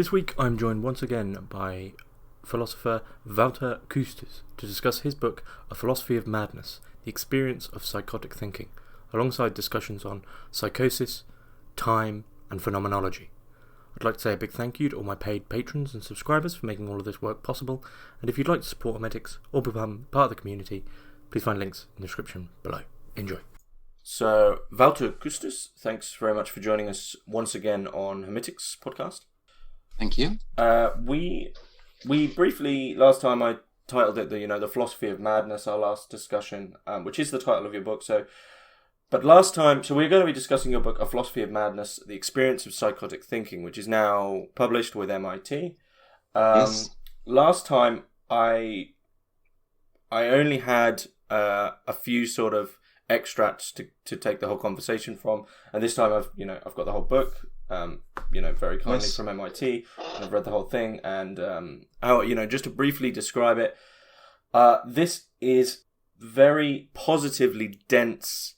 This week I'm joined once again by philosopher Wouter Kusters to discuss his book A Philosophy of Madness, the Experience of Psychotic Thinking, alongside discussions on psychosis, time and phenomenology. I'd like to say a big thank you to all my paid patrons and subscribers for making all of this work possible, and if you'd like to support Hermitix or become part of the community, please find links in the description below. Enjoy. So, Wouter Kusters, thanks very much for joining us once again on Hermitix podcast. Thank you. We briefly, last time I titled it the Philosophy of Madness, our last discussion, which is the title of your book. But last time, we're going to be discussing your book, A Philosophy of Madness, the Experience of Psychotic Thinking, which is now published with MIT. Yes. Last time, I only had a few sort of extracts to take the whole conversation from, and this time I've got the whole book. Very kindly Yes. from MIT, and I've read the whole thing, and just to briefly describe it, this is very positively dense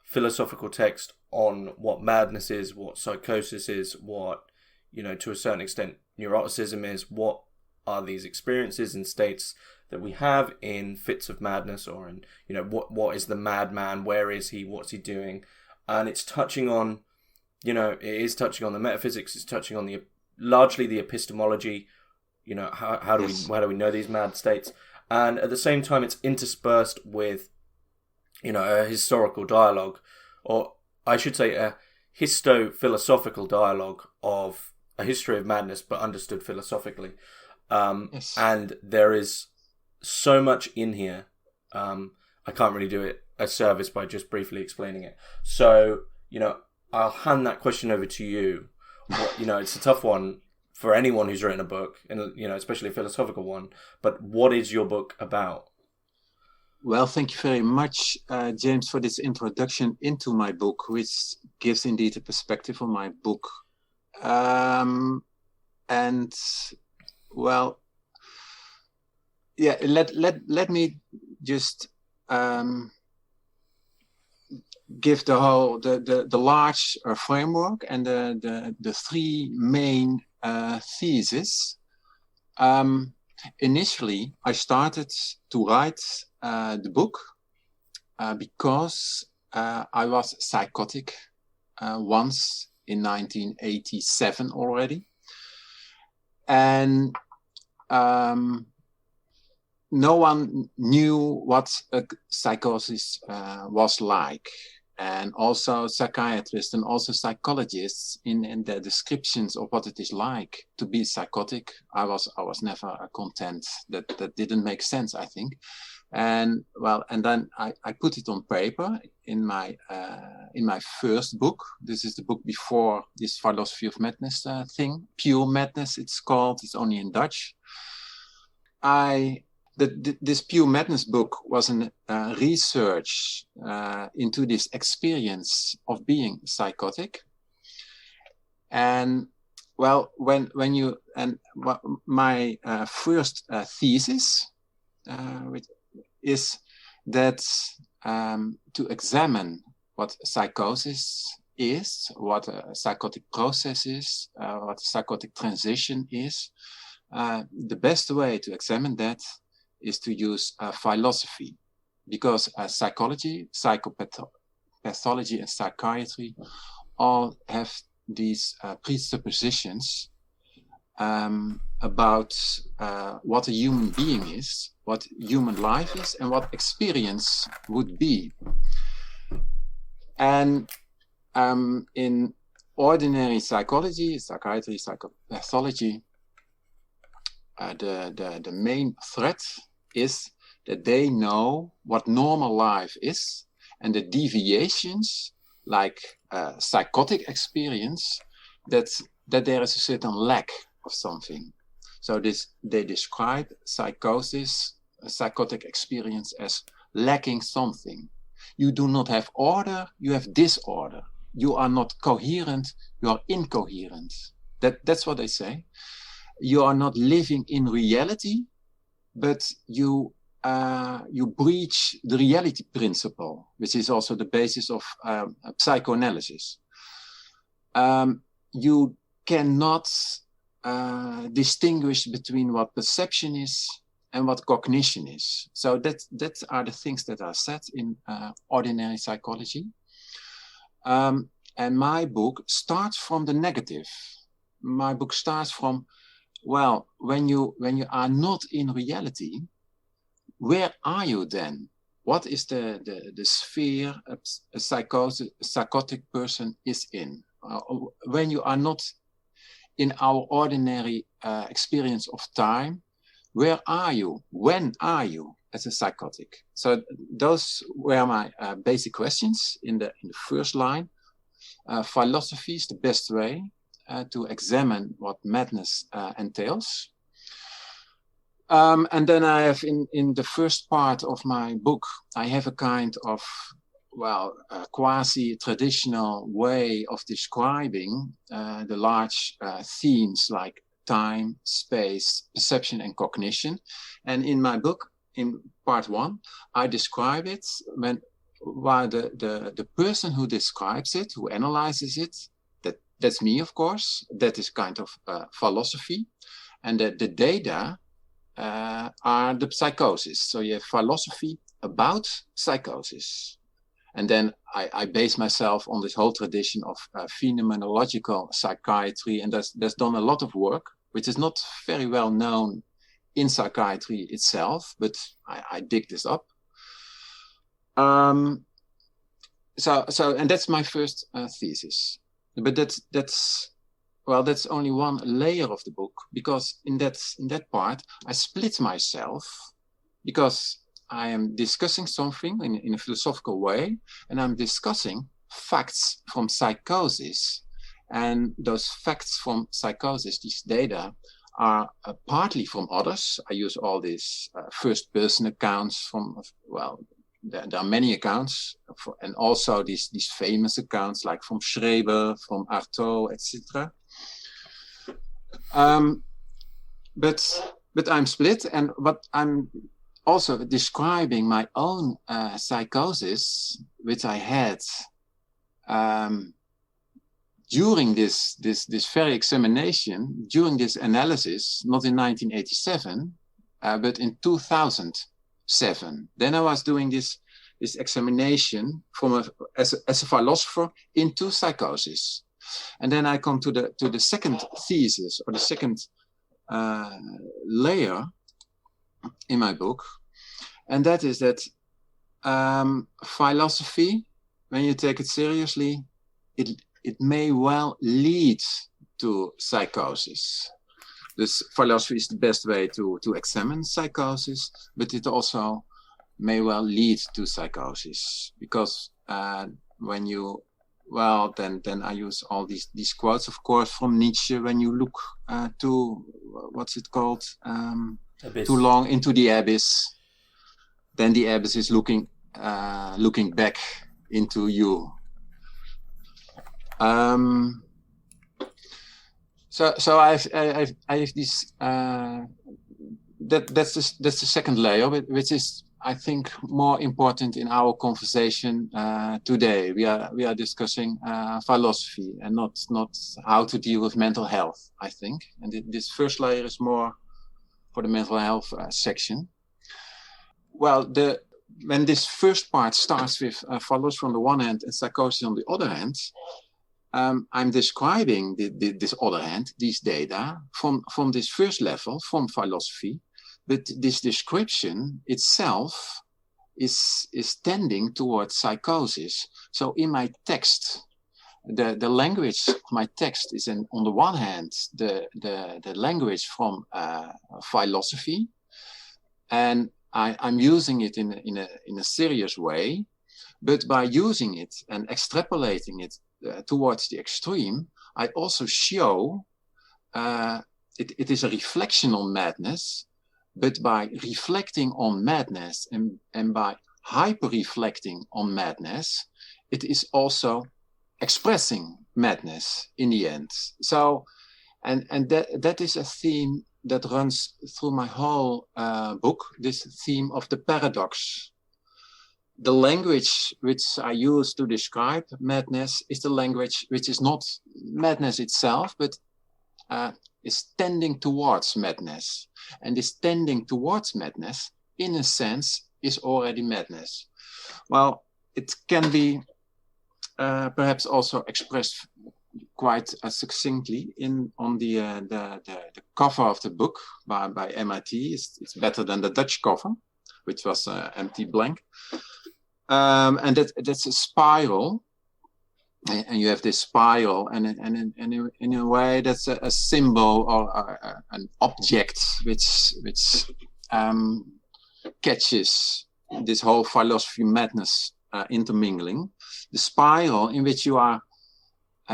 philosophical text on what madness is, what psychosis is, what, to a certain extent, neuroticism is, what are these experiences and states that we have in fits of madness, or in, what is the madman, where is he, what's he doing, and it's touching on, it is touching on the metaphysics, it's touching on largely the epistemology, how do we know these mad states, and at the same time it's interspersed with, a historical dialogue, or I should say a histo-philosophical dialogue of a history of madness, but understood philosophically. Yes. And there is so much in here. I can't really do it a service by just briefly explaining it. So, I'll hand that question over to you. It's a tough one for anyone who's written a book, and especially a philosophical one. But what is your book about? Well, thank you very much, James, for this introduction into my book, which gives indeed a perspective on my book. Let me just give the large framework and the three main theses. Initially, I started to write the book because I was psychotic once in 1987 already, and no one knew what a psychosis was like. And also psychiatrists and also psychologists in their descriptions of what it is like to be psychotic, I was never content. That didn't make sense, I think. And then I put it on paper in my first book. This is the book before this Philosophy of Madness thing. Pure Madness, it's called. It's only in Dutch. This Pure Madness book was a research into this experience of being psychotic. And my first thesis is that to examine what psychosis is, what a psychotic process is, what a psychotic transition is, the best way to examine that is to use philosophy, because psychology, psychopathology, and psychiatry all have these presuppositions about what a human being is, what human life is, and what experience would be. And in ordinary psychology, psychiatry, psychopathology, the main threat is that they know what normal life is, and the deviations, like psychotic experience, that there is a certain lack of something. So they describe psychosis, a psychotic experience, as lacking something. You do not have order, you have disorder. You are not coherent, you are incoherent. That's what they say. You are not living in reality, but you breach the reality principle, which is also the basis of psychoanalysis. You cannot distinguish between what perception is and what cognition is. So that are the things that are said in ordinary psychology. And my book starts from the negative. My book starts from, well, when you are not in reality, where are you then? What is the sphere a psychotic person is in? When you are not in our ordinary experience of time, where are you? When are you as a psychotic? So those were my basic questions in the first line. Philosophy is the best way to examine what madness entails. And then I have in the first part of my book, I have a kind of, well, a quasi-traditional way of describing the large themes like time, space, perception, and cognition. And in my book, in part 1, I describe it while the person who describes it, who analyzes it, that's me, of course. That is kind of philosophy. And the data are the psychoses. So you have philosophy about psychosis. And then I base myself on this whole tradition of phenomenological psychiatry. And there's done a lot of work, which is not very well known in psychiatry itself, but I dig this up. So and that's my first thesis. But that's only one layer of the book, because in that part I split myself, because I am discussing something in a philosophical way, and I'm discussing facts from psychosis. And those facts from psychosis, these data, are partly from others. I use all these first-person accounts from, well, there are many accounts, and also these famous accounts like from Schreber, from Artaud, etc. But I'm split, and what I'm also describing my own psychosis, which I had during this very examination, during this analysis, not in 1987, but in 2007. Then I was doing this examination as a philosopher into psychosis. And then I come to the second thesis, or the second layer in my book, and that is that philosophy, when you take it seriously, it may well lead to psychosis. This philosophy is the best way to examine psychosis, but it also may well lead to psychosis, because when you, well, then I use all these quotes, of course, from Nietzsche. When you look to, what's it called, too long into the abyss, then the abyss is looking back into you. So I have this. That's the second layer, which is, I think, more important in our conversation today. We are discussing philosophy and not how to deal with mental health, I think. And this first layer is more for the mental health section. Well, when this first part starts with philosophy on the one hand and psychosis on the other hand, I'm describing this other hand, these data, from this first level, from philosophy. But this description itself is tending towards psychosis. So in my text, the language of my text is on the one hand the language from philosophy, and I'm using it in a serious way. But by using it and extrapolating it towards the extreme, I also show it is a reflection on madness. But by reflecting on madness and by hyper-reflecting on madness, it is also expressing madness in the end. So, and that is a theme that runs through my whole book, this theme of the paradox. The language which I use to describe madness is the language which is not madness itself, but is tending towards madness. And this tending towards madness, in a sense, is already madness. Well, it can be perhaps also expressed quite succinctly on the cover of the book by MIT. It's better than the Dutch cover, which was empty blank. And that's a spiral. And you have this spiral, and in a way that's a symbol or an object which catches this whole philosophy madness intermingling. The spiral in which you are,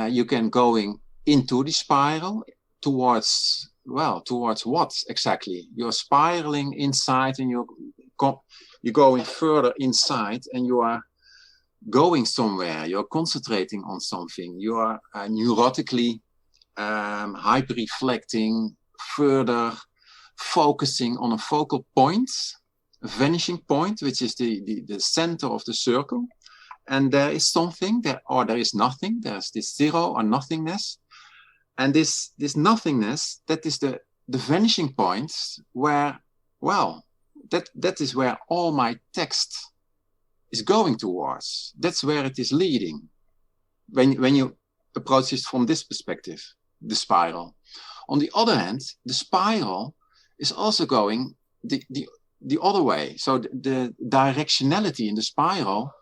you can going into the spiral towards what exactly? You're spiraling inside, and you're going further inside, and you are going somewhere. You're concentrating on something. You are neurotically hyper-reflecting, further focusing on a focal point, a vanishing point, which is the center of the circle. And there is something there, or there is nothing. There's this zero or nothingness. And this nothingness, that is the vanishing point where, that is where all my text is going towards. That's where it is leading. When you approach it from this perspective, the spiral. On the other hand, the spiral is also going the other way. So the directionality in the spiral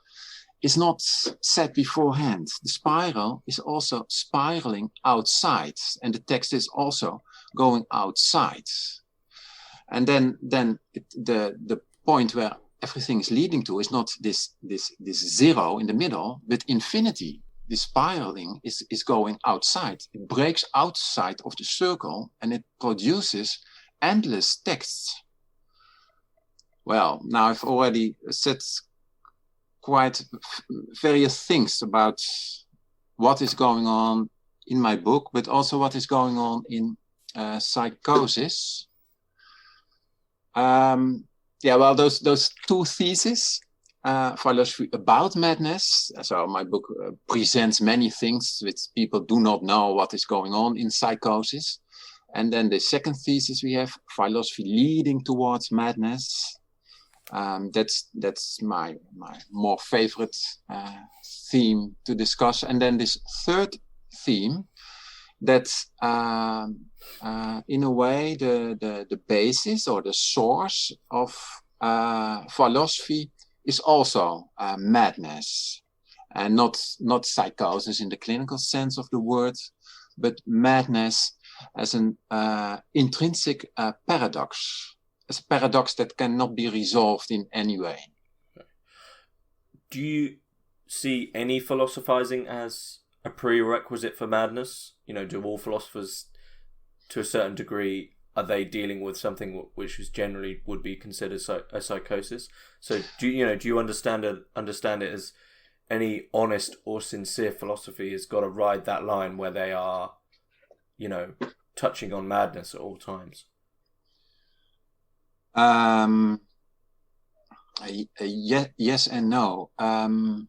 is not set beforehand. The spiral is also spiraling outside, and the text is also going outside. And then the point where everything is leading to is not this zero in the middle, but infinity. The spiraling is going outside. It breaks outside of the circle, and it produces endless texts. Well, now I've already said quite various things about what is going on in my book, but also what is going on in Psychosis. Those two theses, philosophy about madness. So my book presents many things which people do not know what is going on in psychosis. And then the second thesis we have, philosophy leading towards madness. That's my more favorite theme to discuss. And then this third theme, that's in a way the basis or the source of philosophy is also madness, and not psychosis in the clinical sense of the word, but madness as an intrinsic paradox. As a paradox that cannot be resolved in any way. Do you see any philosophizing as a prerequisite for madness? Do all philosophers, to a certain degree, are they dealing with something which is generally would be considered a psychosis? So do you understand it as any honest or sincere philosophy has got to ride that line where they are, touching on madness at all times? Yes and no. I'm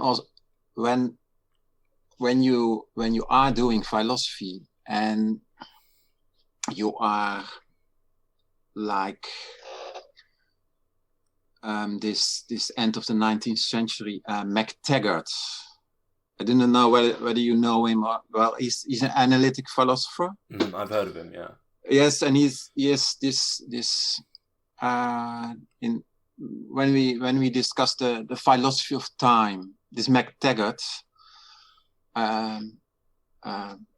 also when you are doing philosophy and you are like this end of the 19th century MacTaggart. I didn't know whether you know him. Well, he's an analytic philosopher. I've heard of him, yeah. Yes, and he has this when we discuss the philosophy of time, this MacTaggart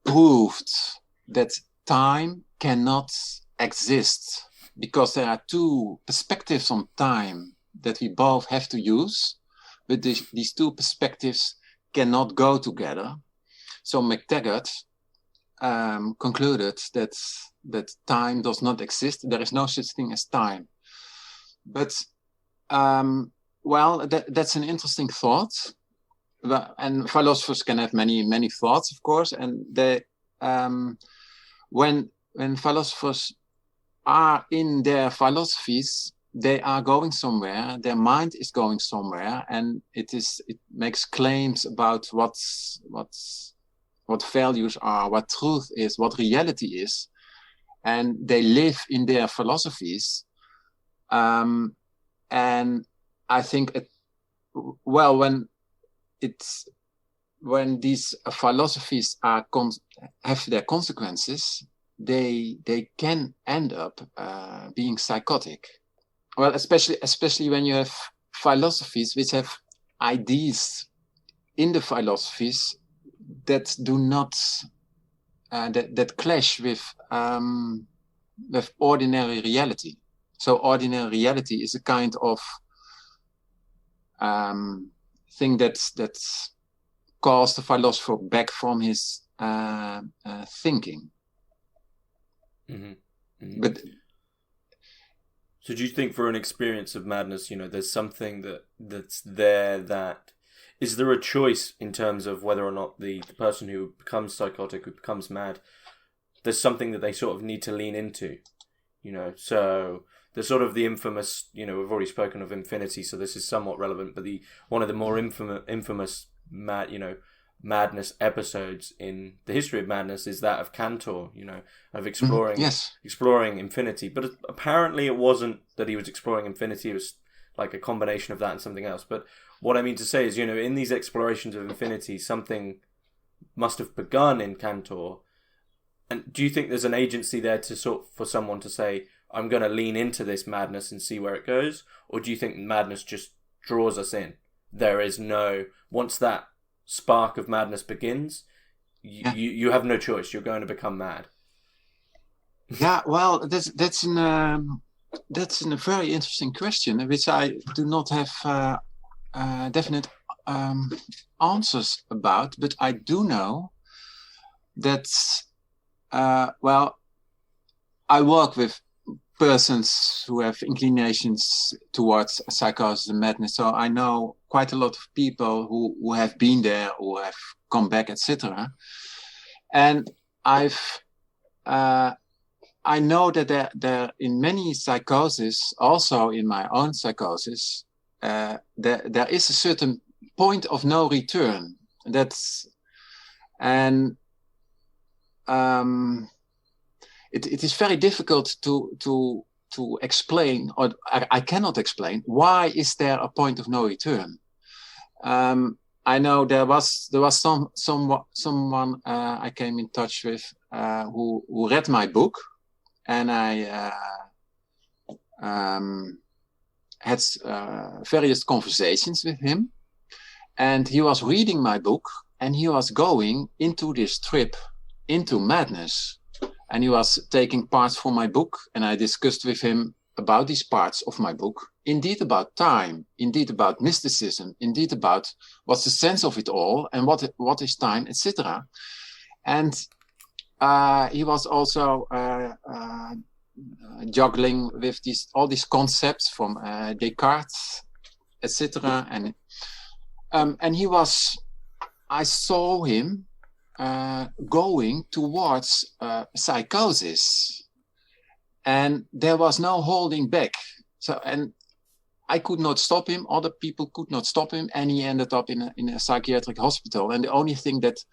proved that time cannot exist because there are two perspectives on time that we both have to use, but these two perspectives cannot go together. So MacTaggart concluded that time does not exist. There is no such thing as time. But that's an interesting thought. And philosophers can have many thoughts, of course. And they, when philosophers are in their philosophies, they are going somewhere. Their mind is going somewhere, and it makes claims about what what values are, what truth is, what reality is, and they live in their philosophies. And I think when these philosophies have their consequences, they can end up being psychotic. Well, especially when you have philosophies which have ideas in the philosophies that do not that clash with ordinary reality. So ordinary reality is a kind of thing that calls the philosopher back from his thinking. Mm-hmm. Mm-hmm. But so do you think for an experience of madness, there's something that's there that... Is there a choice in terms of whether or not the person who becomes psychotic, who becomes mad, there's something that they sort of need to lean into? So there's sort of the infamous, we've already spoken of infinity, so this is somewhat relevant, but one of the more infamous madness episodes in the history of madness is that of Cantor, of exploring infinity. But apparently it wasn't that he was exploring infinity, it was like a combination of that and something else. But what I mean to say is, in these explorations of infinity, something must have begun in Cantor. And do you think there's an agency there for someone to say, I'm going to lean into this madness and see where it goes? Or do you think madness just draws us in? There is once that spark of madness begins, you have no choice. You're going to become mad. Yeah, well, that's a very interesting question, which I do not have definite answers about. But I do know that, I work with persons who have inclinations towards psychosis and madness. So I know quite a lot of people who have been there, who have come back, etc. And I know that there in many psychoses, also in my own psychosis, there is a certain point of no return. It is very difficult to explain, or I cannot explain, why is there a point of no return. I know there was someone I came in touch with who read my book, and I had various conversations with him, and he was reading my book, and he was going into this trip into madness. And he was taking parts from my book, and I discussed with him about these parts of my book, indeed about time, indeed about mysticism, indeed about what's the sense of it all, and what is time, etc. And he was also juggling with all these concepts from Descartes, etc. And I saw him going towards psychosis, and there was no holding back. And I could not stop him. Other people could not stop him, and he ended up in a psychiatric hospital. And the only thing that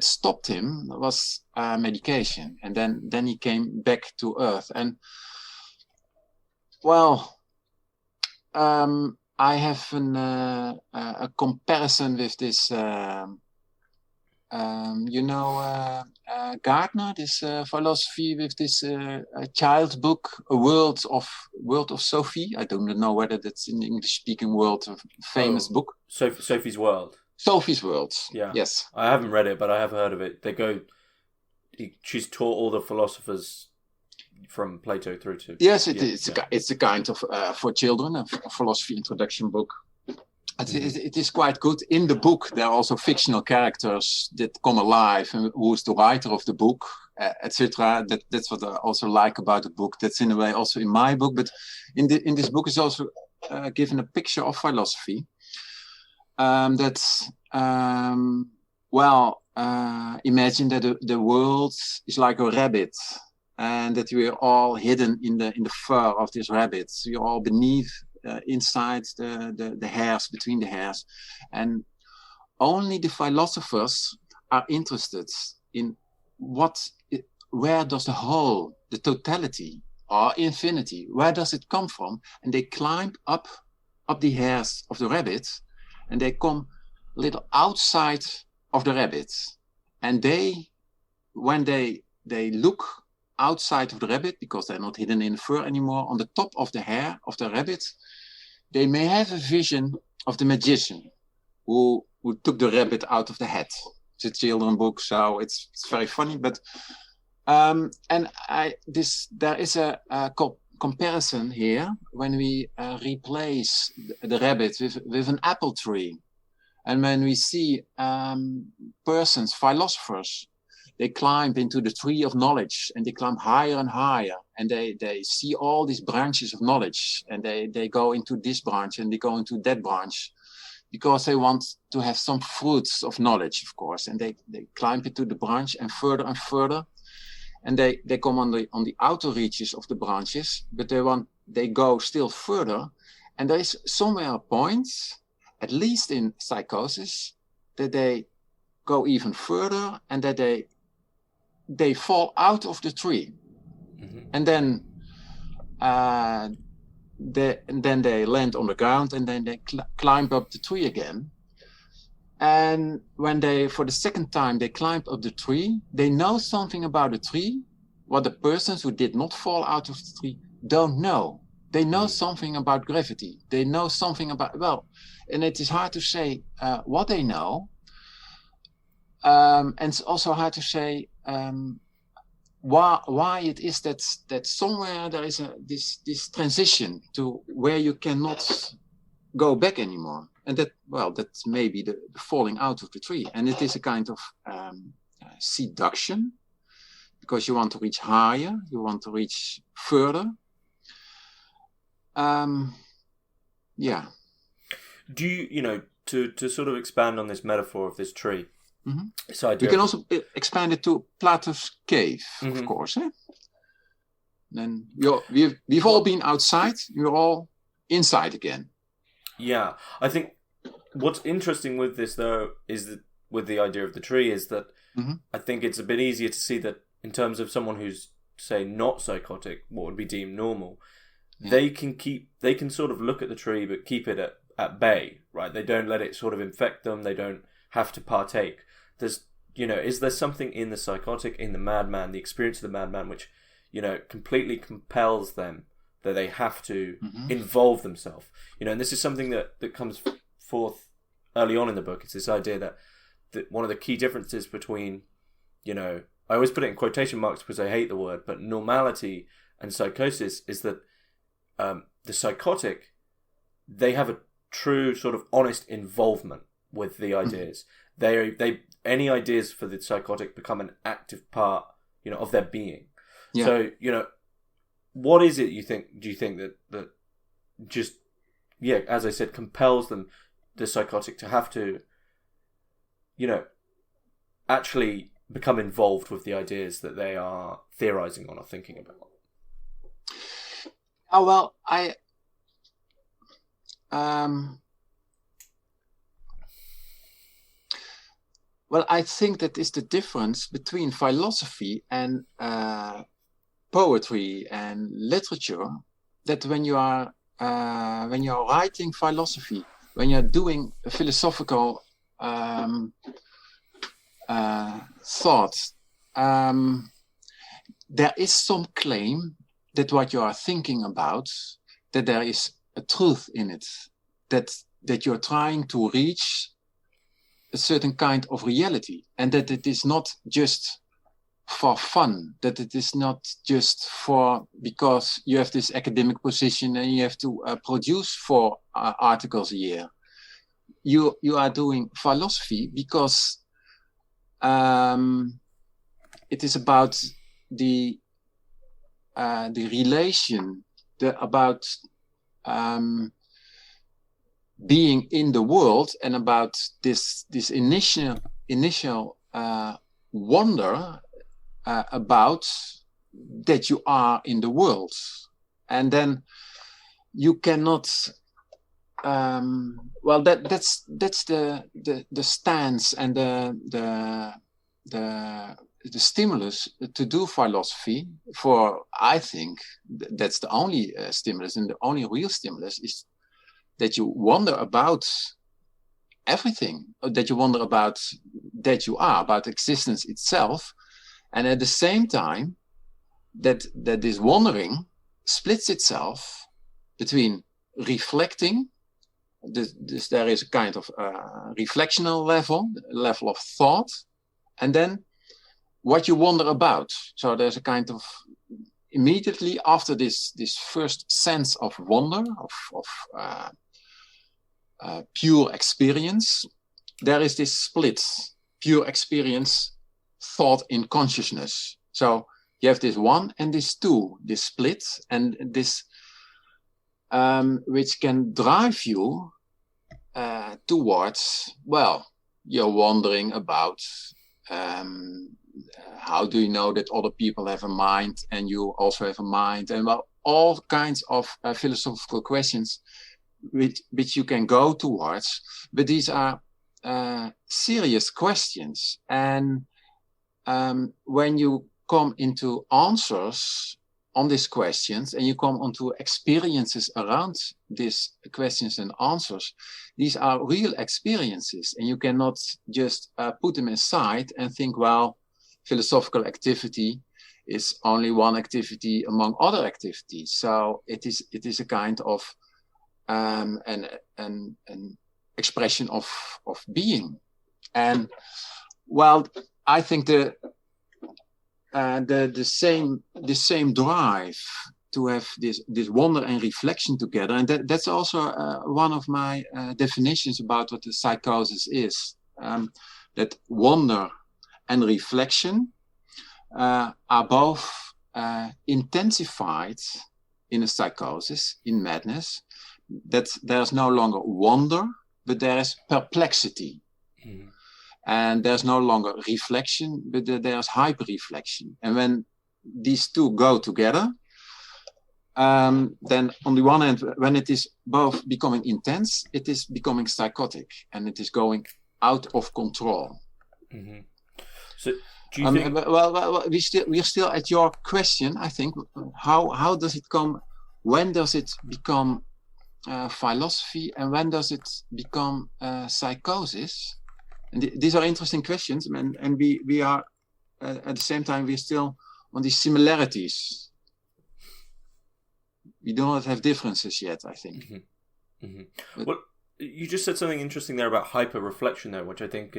stopped him was medication. And then he came back to Earth. And I have a comparison with this. Gardner, this philosophy with this child book, A World of Sophie. I don't know whether that's in the English-speaking world a famous book. Sophie's World. Sophie's World. Yeah. Yes. I haven't read it, but I have heard of it. She's taught all the philosophers from Plato through to... Yes, it's a kind of, for children, a philosophy introduction book. It is quite good. In the book, there are also fictional characters that come alive, and who is the writer of the book, etc. That's what I also like about the book. That's in a way also in my book, but in this book is also given a picture of philosophy. Imagine that the world is like a rabbit, and that we are all hidden in the fur of this rabbit. We are all beneath. Inside the hairs, between the hairs, and only the philosophers are interested in where does the whole, the totality or infinity, where does it come from? And they climb up the hairs of the rabbit, and they come a little outside of the rabbit. And when they look outside of the rabbit, because they're not hidden in fur anymore, on the top of the hair of the rabbit, they may have a vision of the magician who took the rabbit out of the hat. It's a children's book, so it's very funny. But there is a comparison here when we replace the rabbit with an apple tree, and when we see persons, philosophers, they climb into the tree of knowledge, and they climb higher and higher, and they see all these branches of knowledge, and they go into this branch and they go into that branch, because they want to have some fruits of knowledge, of course, and they climb into the branch and further, and they come on the outer reaches of the branches, but they go still further, and there is somewhere a point, at least in psychosis, that they go even further, and that they fall out of the tree, and then they land on the ground, and then they climb up the tree again. And when for the second time they climb up the tree, they know something about the tree, what the persons who did not fall out of the tree don't know. They know something about gravity. They know something about, and it is hard to say what they know. And it's also hard to say why it is that somewhere there is this transition to where you cannot go back anymore, and that's maybe the falling out of the tree, and it is a kind of seduction, because you want to reach higher, you want to reach further. Do you to sort of expand on this metaphor of this tree? So you can also expand it to Plato's cave, of course. Then we've all been outside. You're all inside again. Yeah, I think what's interesting with this, though, is that with the idea of the tree, is that I think it's a bit easier to see that in terms of someone who's, say, not psychotic, what would be deemed normal, they can sort of look at the tree but keep it at bay, right? They don't let it sort of infect them. They don't have to partake. There's, is there something in the psychotic, in the madman, the experience of the madman, which, completely compels them that they have to involve themselves? And this is something that comes forth early on in the book. It's this idea that one of the key differences between, I always put it in quotation marks because I hate the word, but normality and psychosis is that the psychotic, they have a true sort of honest involvement with the ideas. Any ideas for the psychotic become an active part, of their being. Yeah. So, what is it do you think that just, as I said, compels the psychotic to have to, actually become involved with the ideas that they are theorizing on or thinking about? Oh, well, I think that is the difference between philosophy and poetry and literature. That when you are writing philosophy, when you are doing a philosophical thought, there is some claim that what you are thinking about, that there is a truth in it, that you're trying to reach a certain kind of reality, and that it is not just for fun, that it is not just because you have this academic position and you have to produce 4 articles a year. You are doing philosophy because it is about the relation, about being in the world, and about this initial wonder about that you are in the world, and then you cannot well, that's the stance and the stimulus to do philosophy. For I think that's the only stimulus, and the only real stimulus is that you wonder about everything, that you wonder about that you are, about existence itself, and at the same time that this wondering splits itself between reflecting. There is a kind of reflectional level of thought, and then what you wonder about. So there's a kind of, immediately after this first sense of wonder, of pure experience, there is this split, pure experience, thought in consciousness. So you have this one and this two, this split, and this which can drive you towards, well, you're wondering about how do you know that other people have a mind and you also have a mind, and well, all kinds of philosophical questions which you can go towards, but these are serious questions. And when you come into answers on these questions, and you come onto experiences around these questions and answers, these are real experiences, and you cannot just put them aside and think, well, philosophical activity is only one activity among other activities. So it is a kind of an expression of being. And well, I think the same drive to have this wonder and reflection together, and that's also one of my definitions about what the psychosis is. That wonder and reflection are both intensified in a psychosis, in madness. That there's no longer wonder, but there is perplexity. Mm. And there's no longer reflection, but there's hyper-reflection. And when these two go together, then on the one hand, when it is both becoming intense, it is becoming psychotic, and it is going out of control. Mm-hmm. So, do you think? Well, we're still at your question. I think how does it come? When does it become philosophy, and when does it become psychosis? And these are interesting questions, and we are at the same time we're still on these similarities. We do not have differences yet, I think. Mm-hmm. Mm-hmm. Well, you just said something interesting there about hyper-reflection there, which I think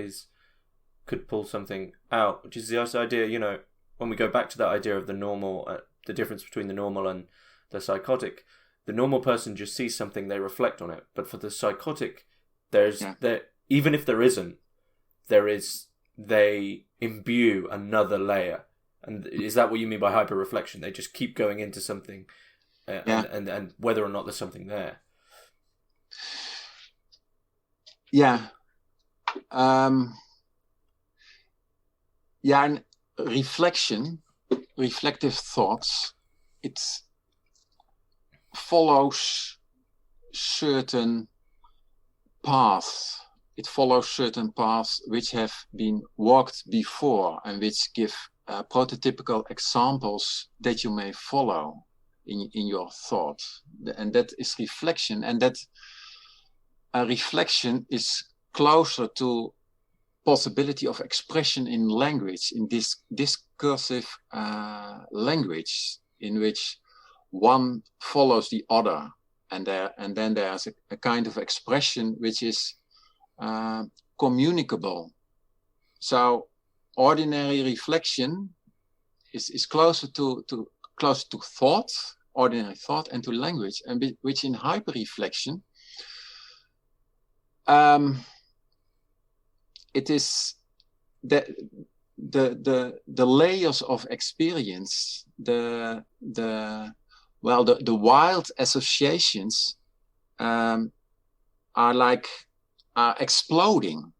could pull something out, which is the idea, you know, when we go back to that idea of the normal, the difference between the normal and the psychotic. The normal person just sees something, they reflect on it. But for the psychotic, even if there isn't, they imbue another layer. And is that what you mean by hyper-reflection? They just keep going into something and whether or not there's something there. Yeah. And reflective thoughts, it follows certain paths. It follows certain paths which have been walked before, and which give prototypical examples that you may follow in your thought. And that is reflection. And that reflection is closer to possibility of expression in language, in this discursive language, in which one follows the other, and then there's a kind of expression which is communicable. So ordinary reflection is closer to thought, ordinary thought, and to language, and which in hyper-reflection, it is the layers of experience, the wild associations are exploding.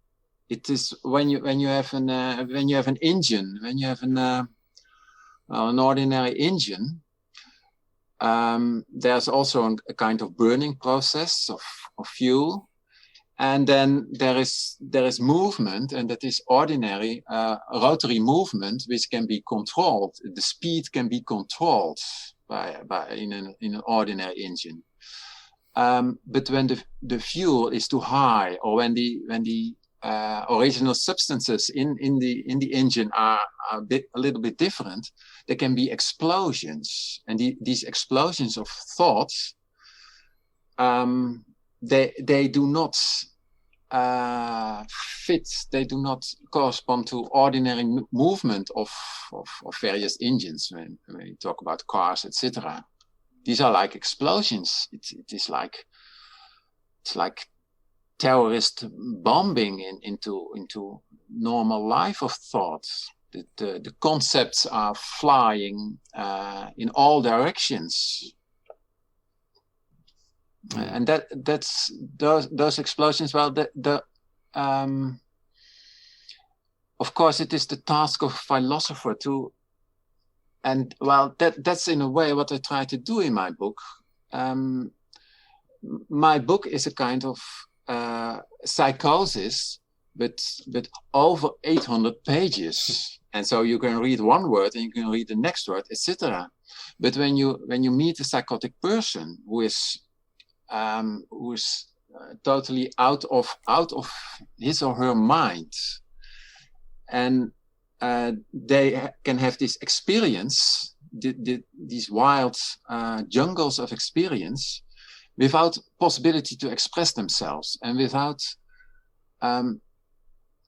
It is when you have an engine, when you have an ordinary engine, there's also a kind of burning process of fuel. And then there is movement, and that is ordinary rotary movement, which can be controlled. The speed can be controlled by in an ordinary engine. But when the fuel is too high, or when the original substances in the engine are a little bit different, there can be explosions, and these explosions of thoughts, they do not fit. They do not correspond to ordinary movement of various engines. When we talk about cars, etc., these are like explosions. It's like terrorist bombing into normal life of thoughts. The concepts are flying in all directions. And that's those explosions. Well, of course, it is the task of a philosopher to, and well, that's in a way what I try to do in my book. My book is a kind of psychosis, but over 800 pages, and so you can read one word and you can read the next word, etc. But when you meet a psychotic person who is totally out of his or her mind, and they can have this experience, these wild jungles of experience, without possibility to express themselves, and without.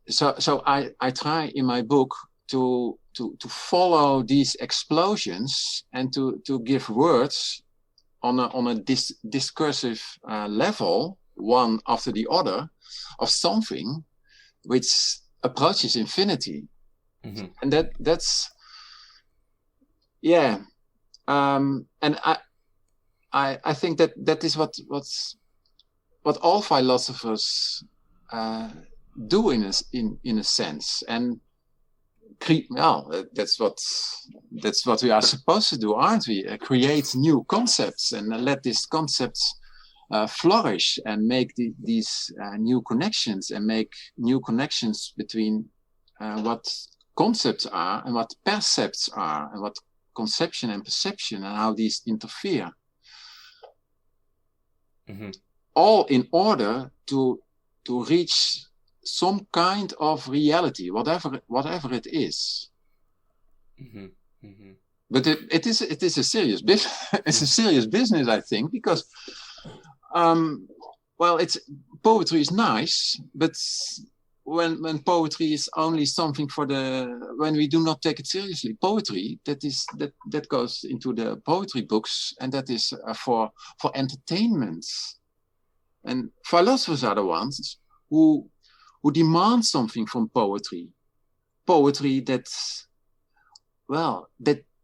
So I try in my book to follow these explosions and to give words on a discursive level, one after the other, of something which approaches infinity. Mm-hmm. And that's yeah. And I think that is what all philosophers do in a sense, and that's what we are supposed to do, aren't we? Create new concepts and let these concepts flourish and make these new connections, and make new connections between what concepts are and what percepts are, and what conception and perception, and how these interfere. Mm-hmm. All in order to reach some kind of reality, whatever it is. Mm-hmm. Mm-hmm. But it is a serious business. It's a serious business, I think, because poetry is nice, but when poetry is only something when we do not take it seriously, poetry that goes into the poetry books, and that is for entertainment. And philosophers are the ones who demand something from poetry that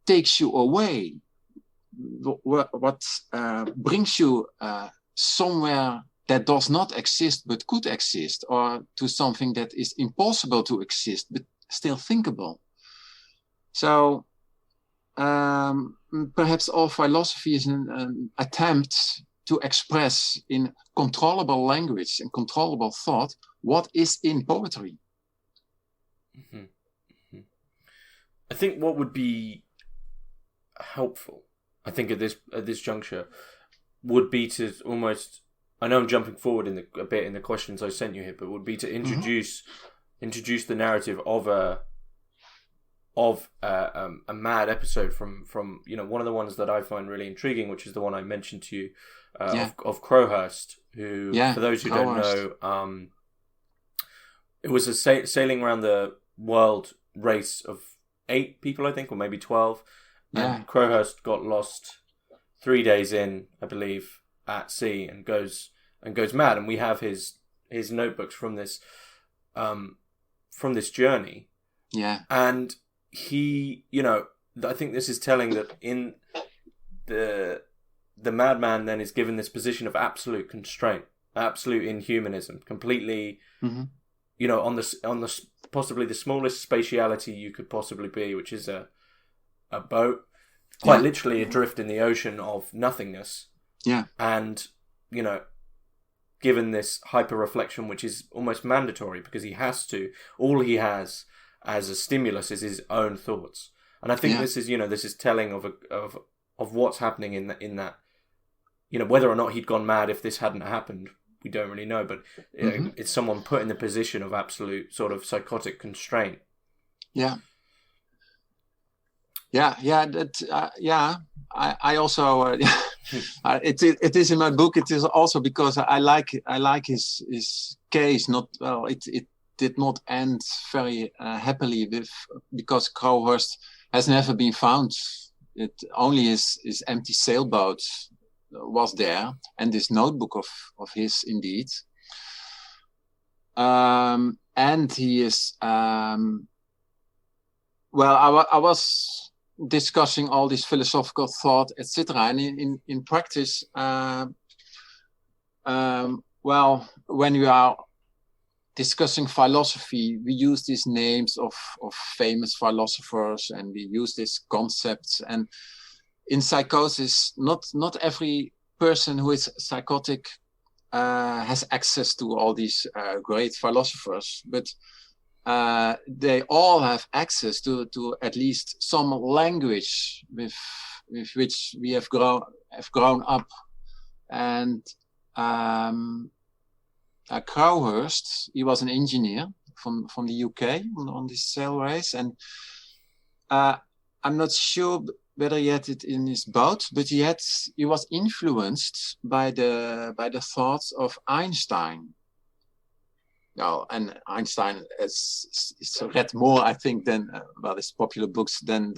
takes you away, what brings you somewhere that does not exist but could exist, or to something that is impossible to exist but still thinkable. So perhaps all philosophy is an attempt to express in controllable language and controllable thought what is in poetry. Mm-hmm. Mm-hmm. I think what would be helpful, I think at this juncture, would be to almost, I know I'm jumping forward a bit in the questions I sent you here, but would be to introduce the narrative of a mad episode from one of the ones that I find really intriguing, which is the one I mentioned to you of Crowhurst, who, for those who don't know, it was a sailing around the world race of 8 people, I think, or maybe 12. And Crowhurst got lost 3 days in, I believe, at sea, and goes mad. And we have his notebooks from this journey. Yeah. And he, I think this is telling that in the madman then is given this position of absolute constraint, absolute inhumanism, completely, on the possibly the smallest spatiality you could possibly be, which is a boat. quite literally adrift in the ocean of nothingness. Yeah. And, you know, given this hyper-reflection, which is almost mandatory because he has to, all he has as a stimulus is his own thoughts. And I think this is telling of what's happening in that, you know, whether or not he'd gone mad if this hadn't happened, we don't really know, but it's someone put in the position of absolute sort of psychotic constraint. Yeah. I also it is in my book. It is also because I like his case. It did not end very happily because Crowhurst has never been found. It only his empty sailboat was there, and this notebook of his indeed. And he is I was discussing all this philosophical thought, etc. And in practice, when we are discussing philosophy, we use these names of famous philosophers, and we use these concepts. And in psychosis, not every person who is psychotic has access to all these great philosophers, but they all have access to at least some language with which we have grown up. And Crowhurst, he was an engineer from the UK on these sailways, and I'm not sure whether he had it in his boat, but he was influenced by the thoughts of Einstein. Now, and Einstein is read more, I think, than his popular books than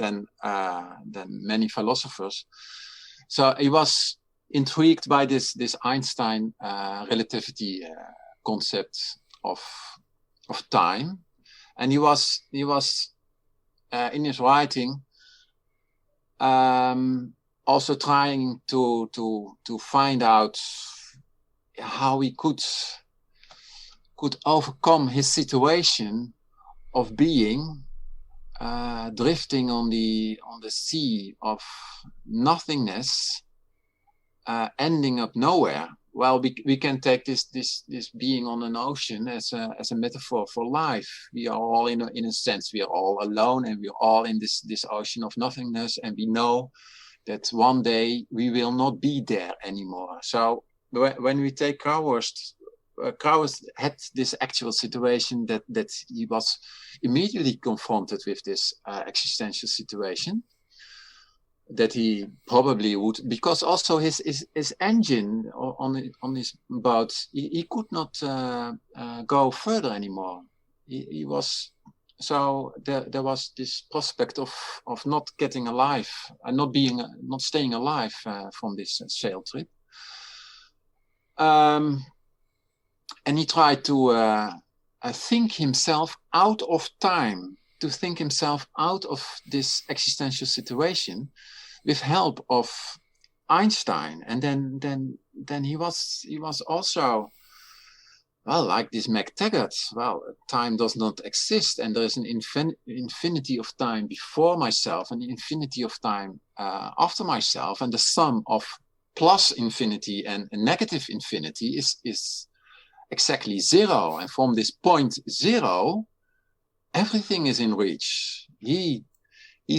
many philosophers. So he was intrigued by this Einstein relativity concept of time, and he was in his writing also trying to find out how he could overcome his situation of being drifting on the sea of nothingness, ending up nowhere. Well, we can take this being on an ocean as a metaphor for life. We are all in a sense, we are all alone, and we are all in this ocean of nothingness, and we know that one day we will not be there anymore. So when we take Crowhurst had this actual situation that he was immediately confronted with this existential situation, that he probably would, because also his engine on his boat, he could not go further anymore. He was, so there was this prospect of not getting alive and not staying alive from this sail trip. And he tried to think himself out of time, to think himself out of this existential situation with help of Einstein. And then he was also, well, like this MacTaggart, well, time does not exist, and there is an infinity of time before myself and infinity of time after myself, and the sum of plus infinity and negative infinity is exactly zero. And from this point zero, everything is in reach. He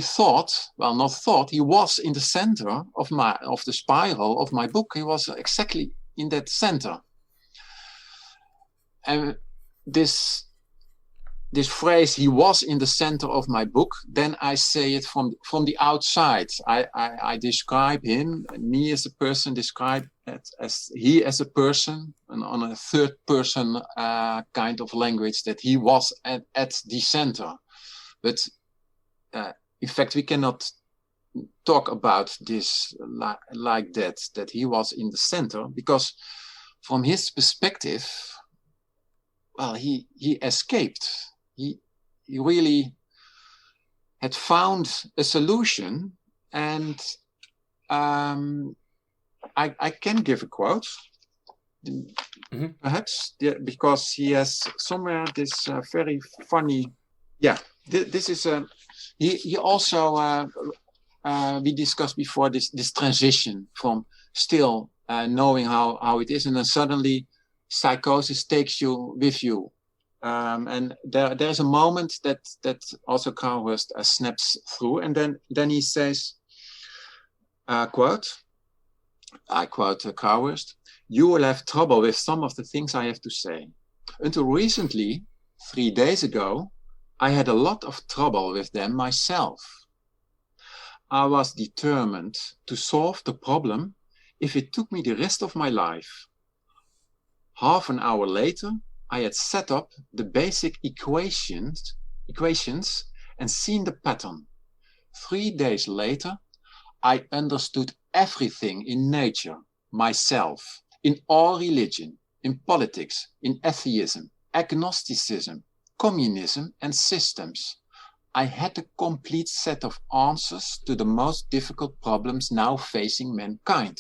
thought, well, not thought, he was in the center of the spiral of my book. He was exactly in that center. And this phrase, he was in the center of my book, then I say it from the outside. I describe him, me as a person, describe it as he as a person, and on a third person kind of language, that he was at the center. But in fact, we cannot talk about this like that he was in the center, because from his perspective, well, he escaped. He really had found a solution, and I can give a quote, perhaps, because he has somewhere this very funny. Yeah, this is he also we discussed before, this transition from still knowing how it is, and then suddenly psychosis takes you with you. And there's a moment that also Kusters snaps through, and then he says, quote, I quote Kusters, "You will have trouble with some of the things I have to say. Until recently, 3 days ago, I had a lot of trouble with them myself. I was determined to solve the problem if it took me the rest of my life. Half an hour later, I had set up the basic equations and seen the pattern. 3 days later, I understood everything in nature, myself, in all religion, in politics, in atheism, agnosticism, communism, and systems. I had a complete set of answers to the most difficult problems now facing mankind.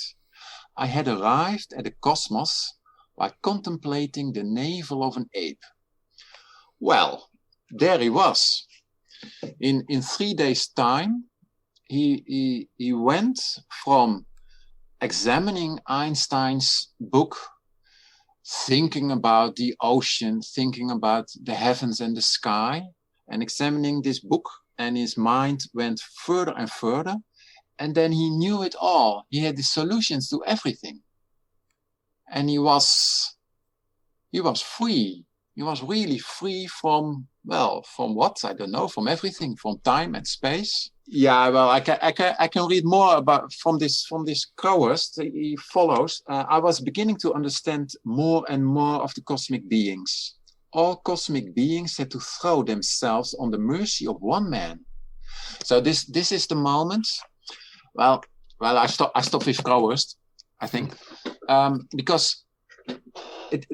I had arrived at the cosmos by contemplating the navel of an ape." Well, there he was. In 3 days' time, he went from examining Einstein's book, thinking about the ocean, thinking about the heavens and the sky, and examining this book, and his mind went further and further, and then he knew it all. He had the solutions to everything. And he was free. He was really free from what? I don't know, from everything, from time and space. Yeah, well, I can read more about from this Kusters. He follows. I was beginning to understand more and more of the cosmic beings. All cosmic beings had to throw themselves on the mercy of one man. So this is the moment. Well, I stop with Kusters, I think, because it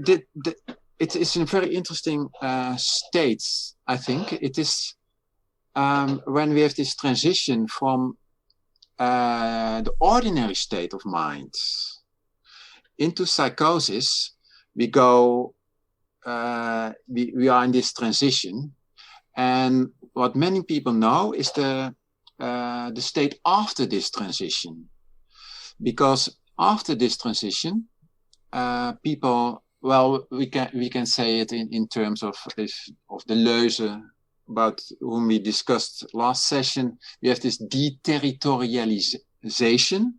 is in a very interesting state. I think it is when we have this transition from the ordinary state of mind into psychosis. We go. We are in this transition, and what many people know is the state after this transition, because after this transition, people, well, we can say it in terms of the leuze about whom we discussed last session. We have this deterritorialization.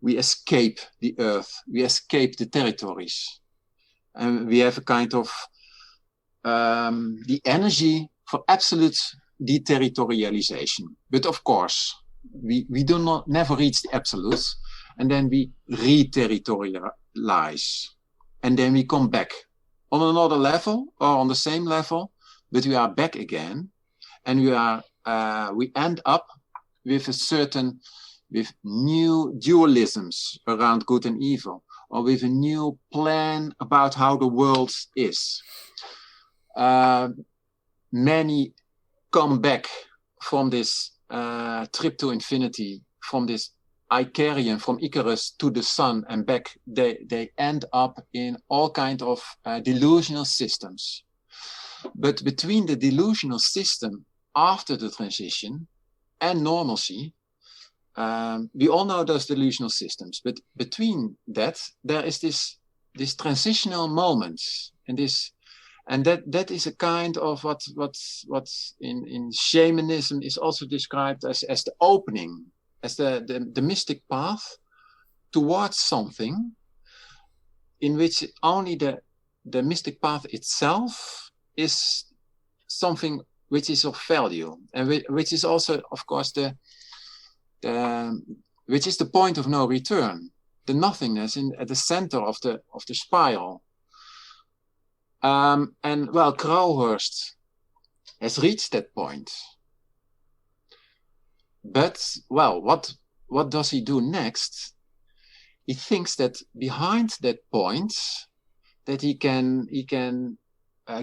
We escape the earth. We escape the territories. And we have a kind of the energy for absolute deterritorialization. But of course, we do not never reach the absolutes, and then we re-territorialize, and then we come back on another level or on the same level, but we are back again, and we end up with with new dualisms around good and evil, or with a new plan about how the world is. Many come back from this trip to infinity, from this Icarian, from Icarus to the sun and back. They end up in all kinds of delusional systems. But between the delusional system after the transition and normalcy, we all know those delusional systems, but between that, there is this transitional moment, and that is a kind of what in shamanism is also described as the opening, as the mystic path towards something in which only the mystic path itself is something which is of value, and which is also, of course, which is the point of no return, the nothingness at the center of the spiral. And well, Kusters has reached that point. But well, what does he do next? He thinks that behind that point, that he can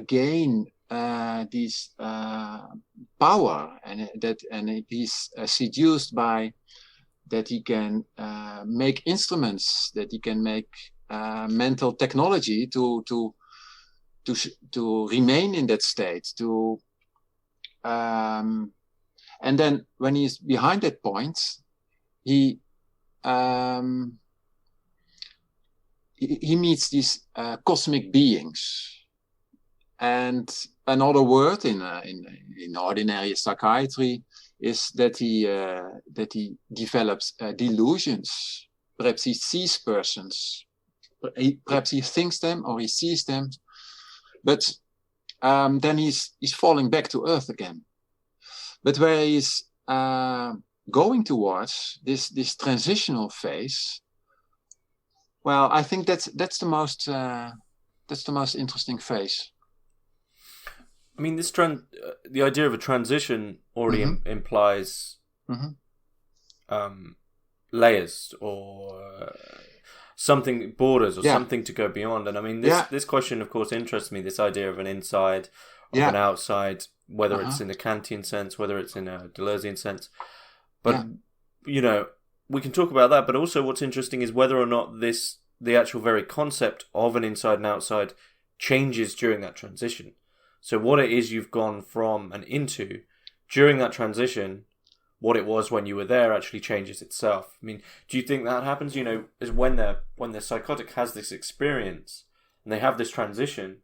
gain this power, and he's seduced by that he can make instruments, that he can make mental technology to remain in that state, And then when he's behind that point, he meets these cosmic beings. And another word in ordinary psychiatry is that he develops delusions. Perhaps he sees persons, perhaps he thinks them or he sees them, but then he's falling back to earth again. But where he's going towards this transitional phase, well, I think that's the most interesting phase. I mean, the idea of a transition already implies layers or something, borders or something to go beyond. And I mean, this question, of course, interests me. This idea of an inside, of an outside, whether it's in a Kantian sense, whether it's in a Deleuzean sense. But you know, we can talk about that. But also, what's interesting is whether or not the actual very concept of an inside and outside changes during that transition. So what it is you've gone from and into during that transition, what it was when you were there actually changes itself. I mean, do you think that happens? You know, is when the psychotic has this experience and they have this transition,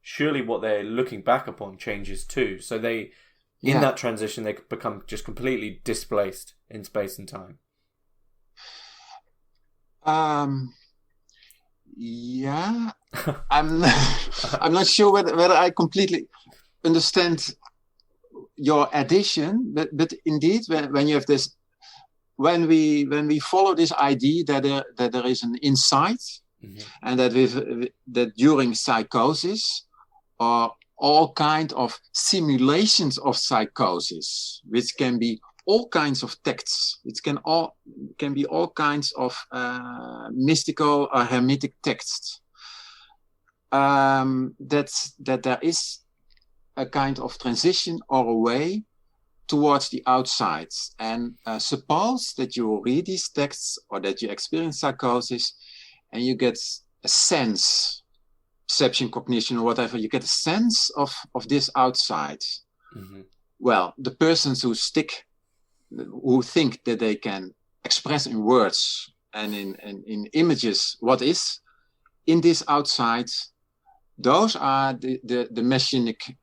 surely what they're looking back upon changes too. So in that transition, they become just completely displaced in space and time. Yeah, I'm not sure whether I completely understand your addition, but indeed, when you have this, when we follow this idea that there is an insight, and that during psychosis are all kind of simulations of psychosis, which can be all kinds of texts. It can be all kinds of mystical or hermetic texts. That there is a kind of transition or a way towards the outside. And suppose that you read these texts or that you experience psychosis and you get a sense, perception, cognition, or whatever, you get a sense of this outside. Well, the persons who think that they can express in words and in images what is in this outside, those are the messianic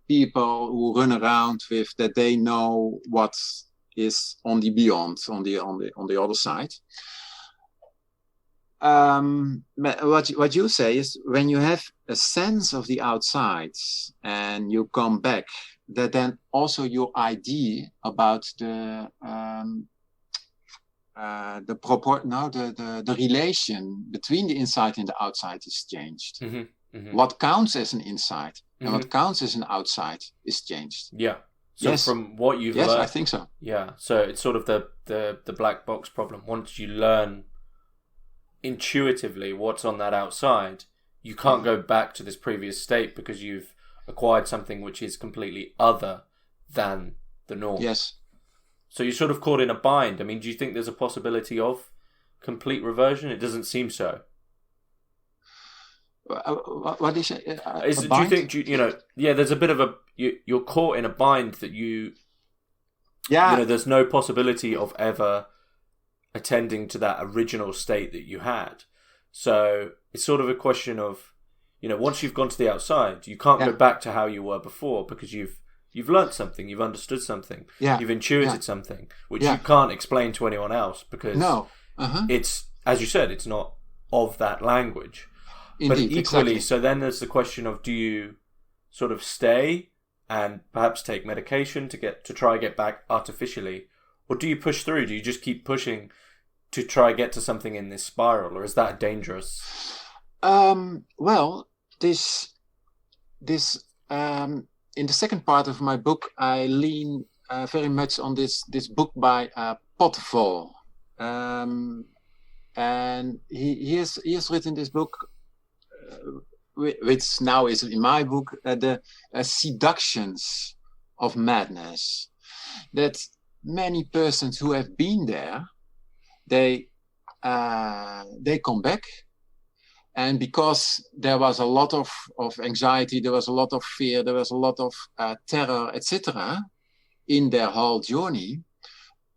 people who run around with that they know what is on the beyond, on the other side. What you say is when you have a sense of the outside and you come back, that then also your idea about the relation between the inside and the outside is changed. What counts as an inside and what counts as an outside is changed. Yeah. So from what you've learned, I think so. Yeah. So it's sort of the black box problem. Once you learn intuitively what's on that outside, you can't go back to this previous state because you've acquired something which is completely other than the norm. Yes. So you're sort of caught in a bind. I mean, do you think there's a possibility of complete reversion? It doesn't seem so. What is it? Do you think, there's a bit of you're caught in a bind that there's no possibility of ever attending to that original state that you had. So it's sort of a question of, once you've gone to the outside, you can't go back to how you were before because you've learned something, you've understood something, you've intuited something, which you can't explain to anyone else because it's, as you said, it's not of that language. Indeed, but equally, exactly. So then there's the question of, do you sort of stay and perhaps take medication to try get back artificially, or do you push through? Do you just keep pushing to try get to something in this spiral, or is that dangerous? Well, this in the second part of my book, I lean very much on this book by Potval, and he has written this book, which now is in my book, the Seductions of Madness. That many persons who have been there, they come back. And because there was a lot of anxiety, there was a lot of fear, there was a lot of terror, etc., in their whole journey,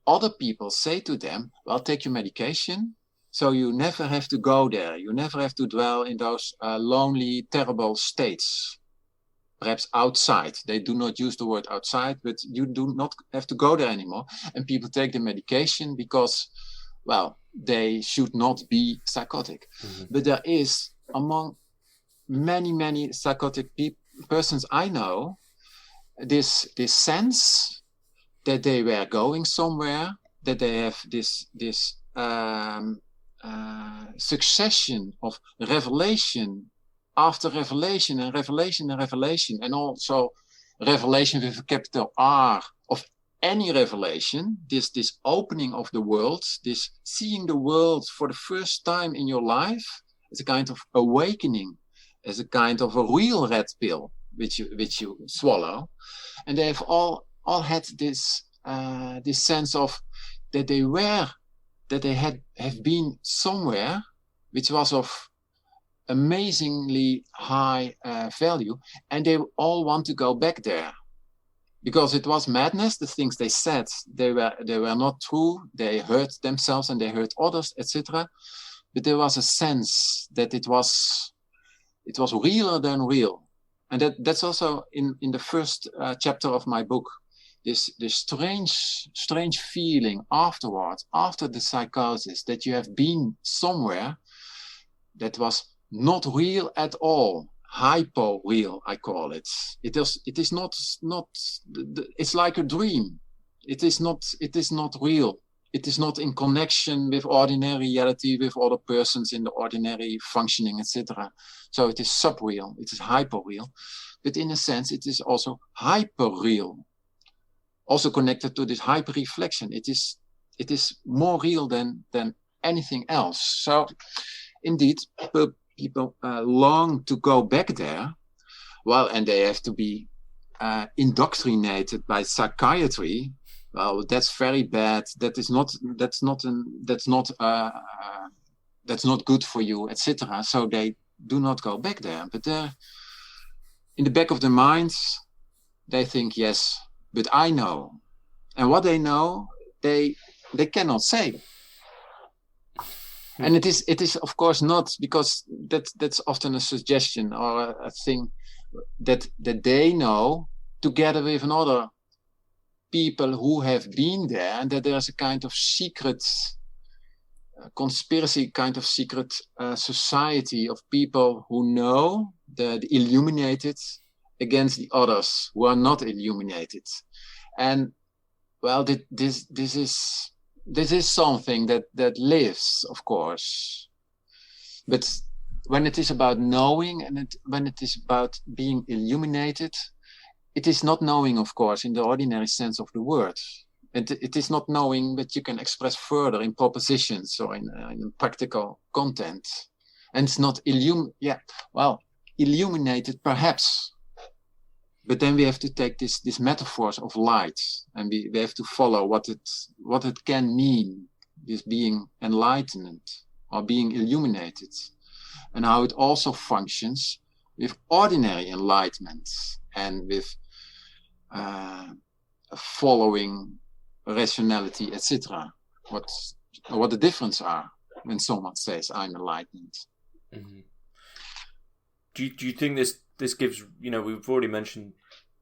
other people say to them, well, take your medication, so you never have to go there. You never have to dwell in those lonely, terrible states. Perhaps outside. They do not use the word outside, but you do not have to go there anymore. And people take the medication because, well, they should not be psychotic. Mm-hmm. But there is, among many, many psychotic persons I know, this sense that they were going somewhere, that they have this succession of revelation after revelation and revelation and revelation, and also revelation with a capital R of any revelation, this opening of the world, this seeing the world for the first time in your life as a kind of awakening, as a kind of a real red pill which you swallow. And they have all had this sense of that they have been somewhere which was of amazingly high value, and they all want to go back there because it was madness. The things they said, they were not true. They hurt themselves and they hurt others, etc. But there was a sense that it was realer than real, and that's also in the first chapter of my book. This strange feeling afterwards, after the psychosis, that you have been somewhere that was not real at all, hypo-real, I call it. It is not. It's like a dream. It is not real. It is not in connection with ordinary reality, with other persons in the ordinary functioning, etc. So it is subreal. It is hypo-real, but in a sense, it is also hyper-real. Also connected to this hyper-reflection. It is more real than anything else. So, indeed, people long to go back there. Well, and they have to be indoctrinated by psychiatry. Well, that's very bad. That's not good for you, etc. So they do not go back there. But in the back of their minds, they think, yes, but I know. And what they know, they cannot say. And it is of course not, because that's often a suggestion or a thing that they know together with another people who have been there, and that there's a kind of secret conspiracy, kind of secret society of people who know the illuminated against the others who are not illuminated. And well, this is something that lives, of course. But when it is about knowing and when it is about being illuminated, it is not knowing, of course, in the ordinary sense of the word. It is not knowing that you can express further in propositions or in practical content. And it's not illuminated perhaps. But then we have to take these metaphors of light, and we have to follow what it can mean, this being enlightened or being illuminated, and how it also functions with ordinary enlightenment and with following rationality, etc. What the difference are when someone says I'm enlightened. Mm-hmm. Do you think this gives, we've already mentioned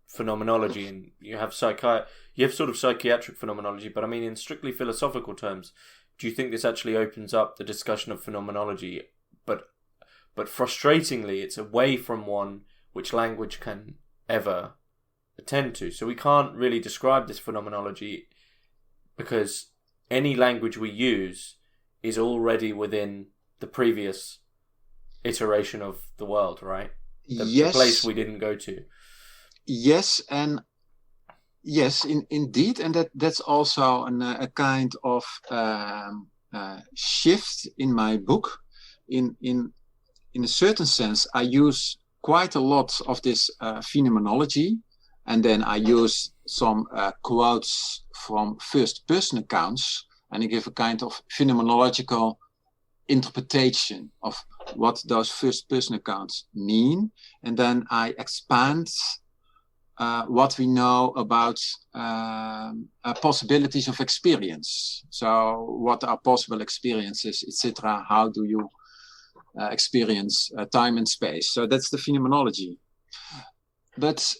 phenomenology, and you have sort of psychiatric phenomenology, but I mean in strictly philosophical terms, do you think this actually opens up the discussion of phenomenology, but frustratingly it's away from one which language can ever attend to? So we can't really describe this phenomenology because any language we use is already within the previous iteration of the world, right? The place we didn't go to. Yes, and yes, indeed, and that's also a kind of shift in my book. In a certain sense, I use quite a lot of this phenomenology, and then I use some quotes from first-person accounts, and I give a kind of phenomenological interpretation of what those first-person accounts mean, and then I expand what we know about possibilities of experience. So what are possible experiences, etc. How do you experience time and space? So that's the phenomenology. But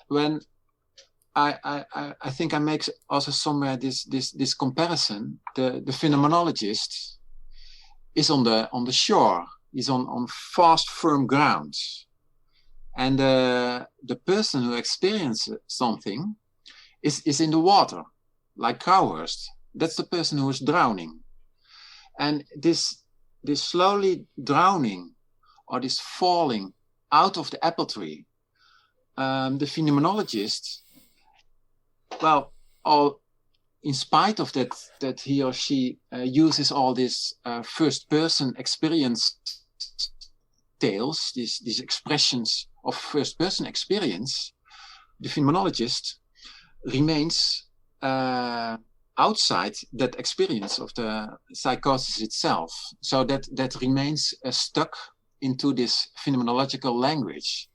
when I think I make also somewhere this comparison, the phenomenologist is on the shore, is on fast, firm ground. And the person who experiences something is in the water, like Cowhurst. That's the person who is drowning. And this slowly drowning, or this falling out of the apple tree, the phenomenologist, well, in spite of that he or she uses all this first-person experience tales, these expressions of first-person experience, the phenomenologist remains outside that experience of the psychosis itself. So that remains stuck into this phenomenological language.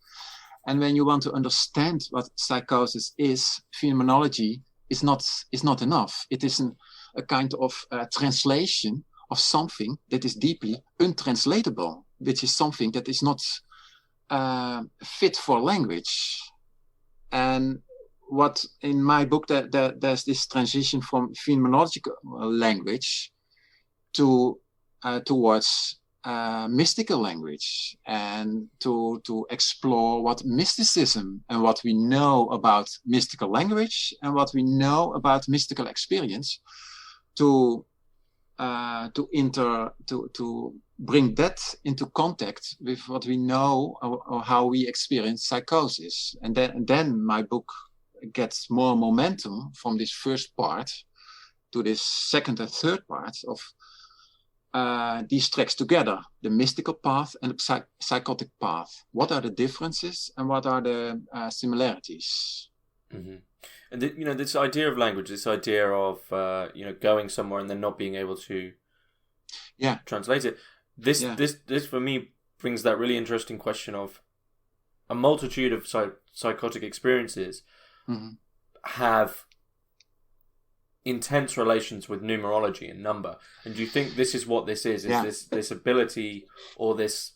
And when you want to understand what psychosis is, phenomenology is not enough. It is a kind of translation of something that is deeply untranslatable, which is something that is not fit for language. And what in my book, there's this transition from phenomenological language towards mystical language, and to explore what mysticism and what we know about mystical language and what we know about mystical experience, to bring that into contact with what we know or how we experience psychosis. And then my book gets more momentum from this first part to this second and third part of these tracks together, the mystical path and the psychotic path. What are the differences and what are the similarities? Mm-hmm. And this idea of language, this idea of going somewhere and then not being able to translate it. This for me brings that really interesting question of a multitude of psychotic experiences have intense relations with numerology and number. And do you think this is what this is? Is this ability, or this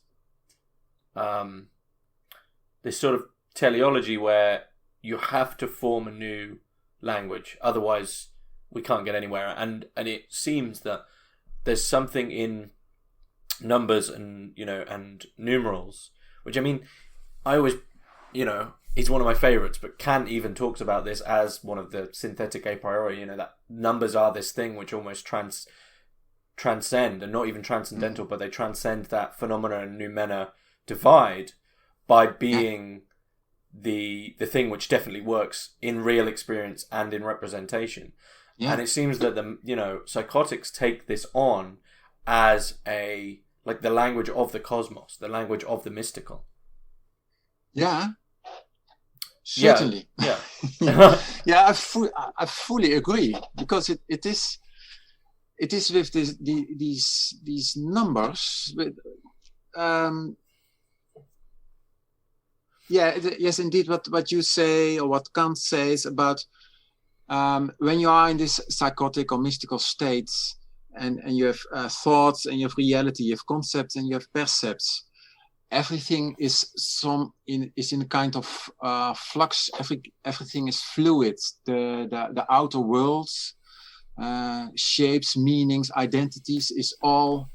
this sort of teleology where you have to form a new language, otherwise we can't get anywhere? And it seems that there's something in numbers and and numerals, which, I mean, I always, he's one of my favorites, but Kant even talks about this as one of the synthetic a priori, that numbers are this thing which almost transcend, and not even transcendental, but they transcend that phenomena and noumena divide by being the thing which definitely works in real experience and in representation. And it seems that the psychotics take this on as the language of the cosmos, the language of the mystical. Certainly. Yeah. I fully agree, because it is with these numbers with yes, indeed, what you say, or what Kant says about when you are in this psychotic or mystical states, and you have thoughts, and you have reality, you have concepts, and you have percepts. Everything is in a kind of flux. Everything is fluid. The outer worlds, shapes, meanings, identities is all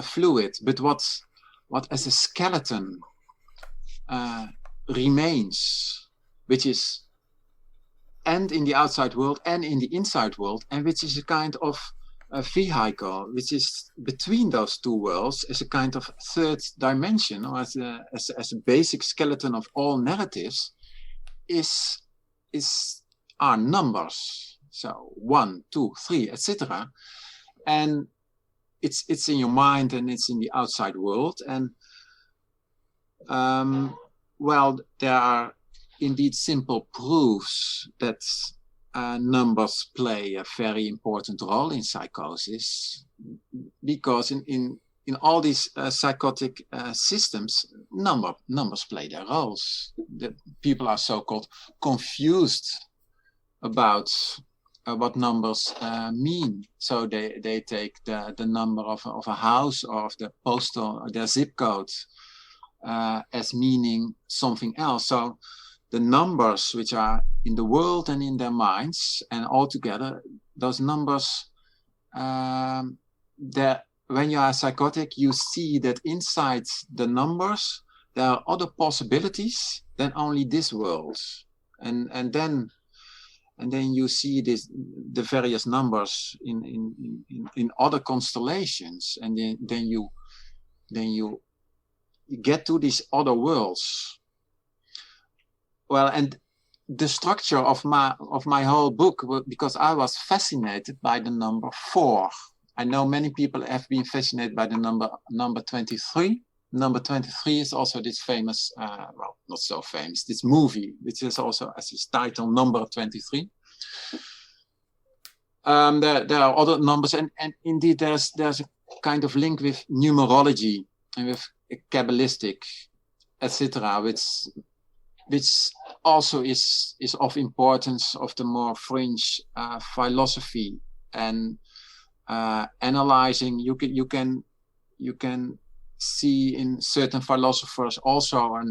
fluid. But what as a skeleton remains, which is and in the outside world and in the inside world, and which is a kind of a vehicle which is between those two worlds, as a kind of third dimension, or as a basic skeleton of all narratives, are numbers. So 1, 2, 3, etc. And it's in your mind, and it's in the outside world. And there are indeed simple proofs that numbers play a very important role in psychosis, because in in all these psychotic systems, numbers play their roles. The people are so-called confused about what numbers mean. So they take the number of a house or of the postal or their zip code as meaning something else. So the numbers which are in the world and in their minds, and altogether, those numbers, when you are psychotic, you see that inside the numbers, there are other possibilities than only this world. And then you see the various numbers in other constellations, and then you get to these other worlds. Well, and the structure of my whole book, because I was fascinated by the number 4. I know many people have been fascinated by the number 23. Number 23 is also this famous, well, not so famous, this movie, which is also as its title, Number 23. There are other numbers, and indeed there's a kind of link with numerology and with Kabbalistic, etc., which also is of importance of the more fringe philosophy and analyzing. You can see in certain philosophers also a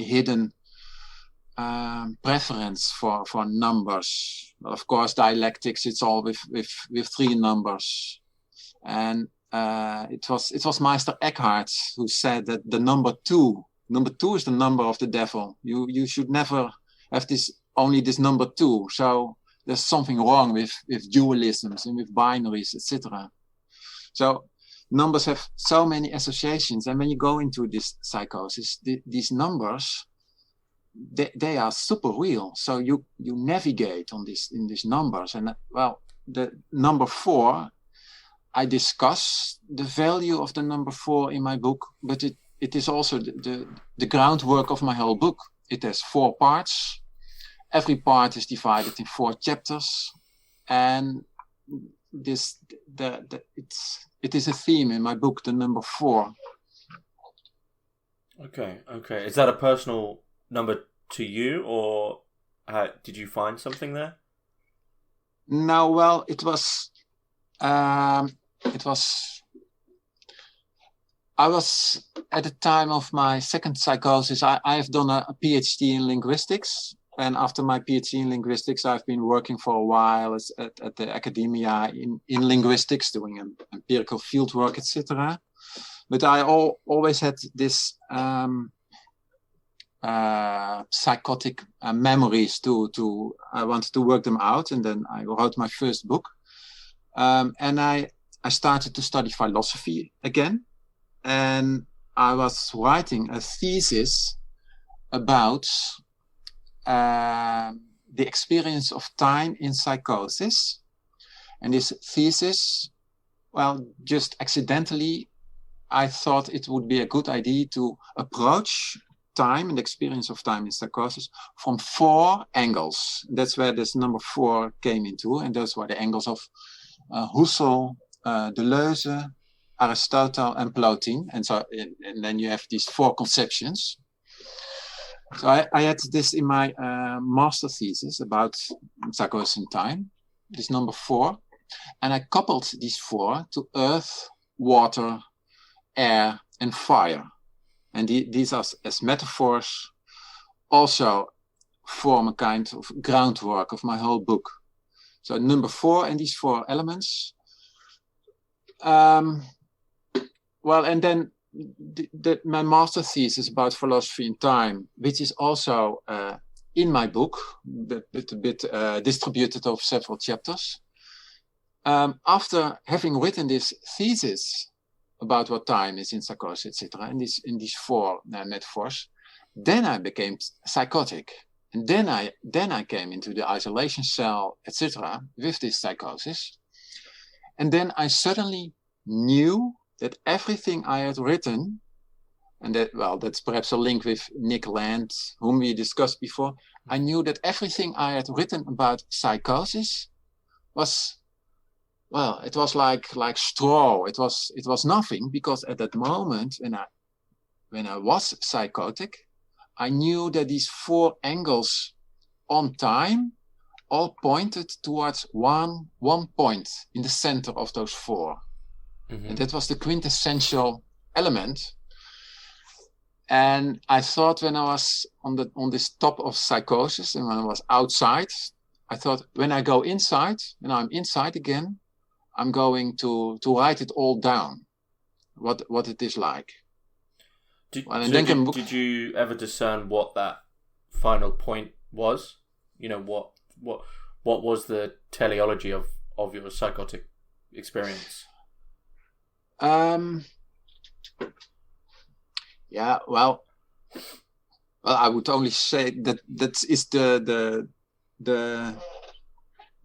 hidden preference for numbers. Well, of course, dialectics, it's all with 3 numbers, and it was Meister Eckhart who said that the number 2 is the number of the devil. You should never have only this number 2. So there's something wrong with dualisms and with binaries, etc. So numbers have so many associations, and when you go into this psychosis, these numbers, they are super real. So you navigate in these numbers, and well, the number 4, I discuss the value of the number 4 in my book, but it is also the groundwork of my whole book. It has 4 parts. Every part is divided in 4 chapters, and it is a theme in my book, the number 4. Okay. Is that a personal number to you, or did you find something there? No, well, it was. I was at the time of my second psychosis. I have done a PhD in linguistics, and after my PhD in linguistics, I've been working for a while at the academia in linguistics, doing empirical fieldwork, etc. But I always had this psychotic memories to I wanted to work them out, and then I wrote my first book, and I started to study philosophy again, and I was writing a thesis about the experience of time in psychosis. And this thesis, well, just accidentally, I thought it would be a good idea to approach time and the experience of time in psychosis from 4 angles. That's where this number 4 came into, and those were the angles of Husserl, Deleuze, Aristotle, and Plotin. And so, and then you have these 4 conceptions. So I had this in my master thesis about psychosis in time, this number 4, and I coupled these 4 to earth, water, air, and fire. And these are, as metaphors, also form a kind of groundwork of my whole book. So number 4 and these 4 elements. Well, and then my master thesis about philosophy in time, which is also in my book, but a bit distributed over several chapters. After having written this thesis about what time is in psychosis, etc., in these 4 metaphors, then I became psychotic, and then I came into the isolation cell, etc., with this psychosis, and then I suddenly knew that everything I had written, and that's perhaps a link with Nick Land, whom we discussed before. I knew that everything I had written about psychosis was well, it was like straw. It was nothing, because at that moment when I was psychotic, I knew that these 4 angles on time all pointed towards one point in the center of those 4. Mm-hmm. And that was the quintessential element. And I thought, when I was on this top of psychosis, and when I was outside, I thought, when I go inside, when I'm inside again, I'm going to write it all down, what it is like. Did you ever discern what that final point was? You know, what was the teleology of your psychotic experience? Yeah, well, I would only say that is the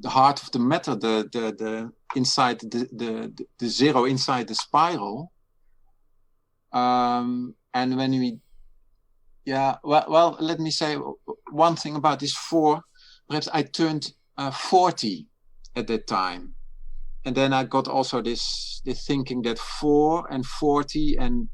heart of the matter, the inside the zero inside the spiral. And when we, well, let me say one thing about this 4. Perhaps I turned 40 at that time, and then I got also this thinking that 4 and 40 and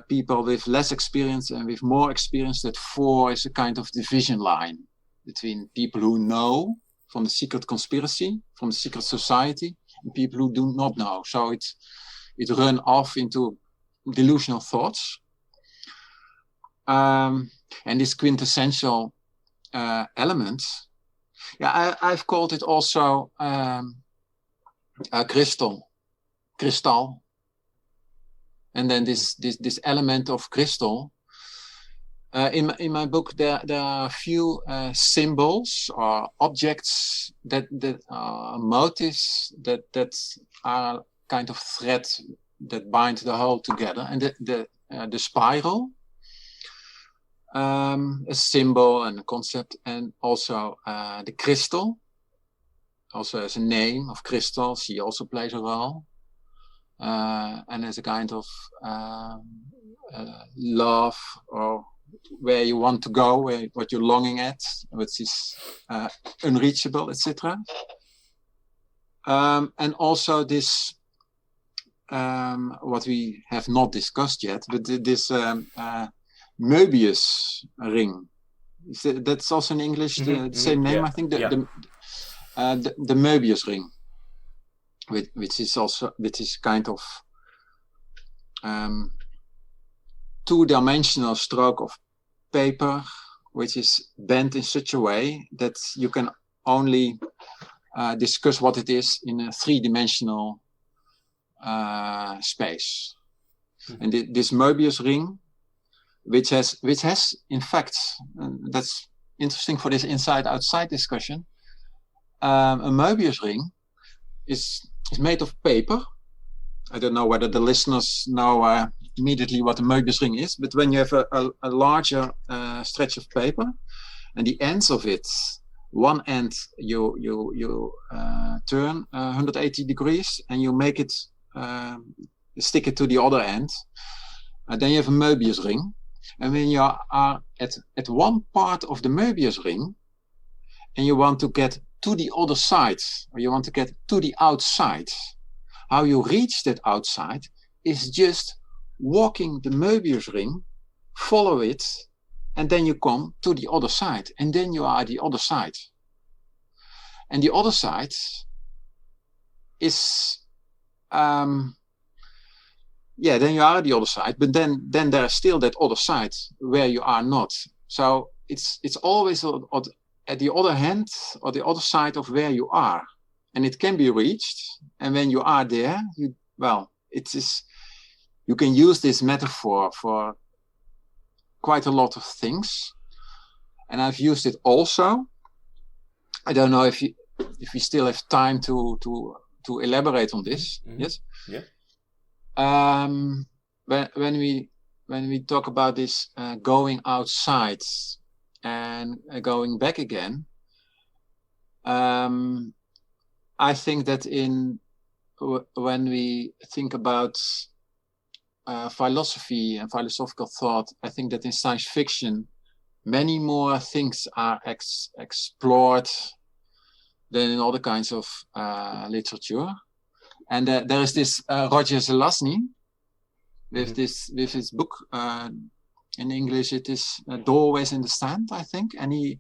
people with less experience and with more experience, that 4 is a kind of division line between people who know from the secret conspiracy, from the secret society, and people who do not know. So it run off into delusional thoughts. And this quintessential element, I've called it also a crystal. And then this element of crystal. In my book, there are a few symbols or objects that are motifs that are kind of thread that bind the whole together. And the spiral, a symbol and a concept, and also the crystal, also as a name of crystal, she also plays a role. And as a kind of love, or where you want to go, what you're longing at, which is unreachable, etc. And also this, what we have not discussed yet, but this Möbius ring. That's also in English the same name, I think. The Möbius ring. Which is kind of two-dimensional stroke of paper, which is bent in such a way that you can only discuss what it is in a 3-dimensional space. Mm-hmm. And this Möbius ring, which has in fact, that's interesting for this inside-outside discussion, a Möbius ring is made of paper. I don't know whether the listeners know immediately what a Möbius ring is, but when you have a larger stretch of paper, and the ends of it, one end you turn 180 degrees, and you make it stick it to the other end, then you have a Möbius ring. And when you are at one part of the Möbius ring, and you want to get to the other side, or you want to get to the outside, how you reach that outside is just walking the Möbius ring, follow it, and then you come to the other side, and then you are at the other side. And the other side is, then you are at the other side, but then there is still that other side where you are not. So it's always at the other hand or the other side of where you are, and it can be reached. And when you are there, you can use this metaphor for quite a lot of things, and I've used it also. I don't know if we still have time to elaborate on this. Mm-hmm. Yes. Yeah. When we talk about this going outside and going back again, I think that when we think about philosophy and philosophical thought, I think that in science fiction, many more things are explored than in other kinds of literature. And there is this Roger Zelazny with with his book. In English, it is Doorways in the Sand, I think, and he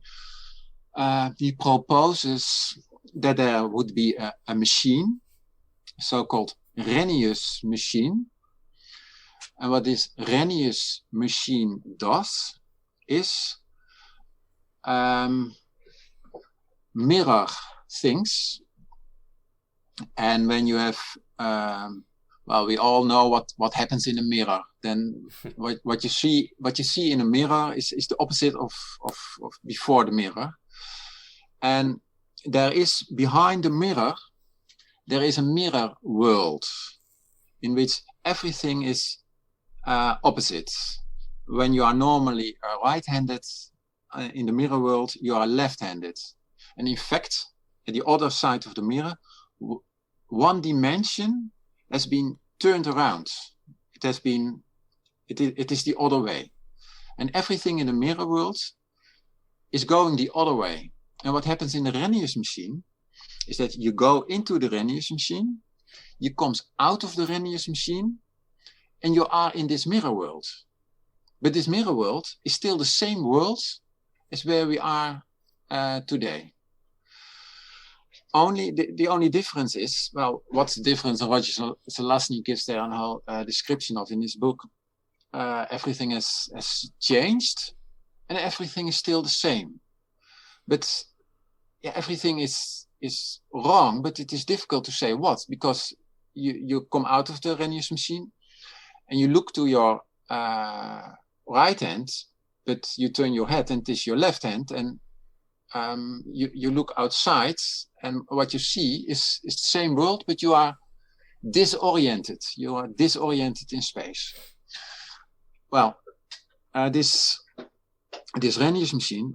proposes that there would be a machine, so-called Rennius machine. And what this Rennius machine does is mirror things. And when you have, we all know what happens in a mirror. Then what you see in a mirror is the opposite of before the mirror. And there is behind the mirror, there is a mirror world in which everything is opposite. When you are normally right-handed in the mirror world, you are left-handed. And in fact, at the other side of the mirror, one dimension has been turned around. It is the other way. And everything in the mirror world is going the other way. And what happens in the Rennius machine is that you go into the Rennius machine, you come out of the Rennius machine, and you are in this mirror world. But this mirror world is still the same world as where we are today. The only difference is, well, what's the difference? Roger Zelazny gives there a whole description of in his book. Everything has changed, and everything is still the same. But yeah, everything is wrong, but it is difficult to say what, because you come out of the Rennius machine and you look to your right hand, but you turn your head and it is your left hand, and you look outside, and what you see is the same world, but you are disoriented. You are disoriented in space. Well, this Rennius machine,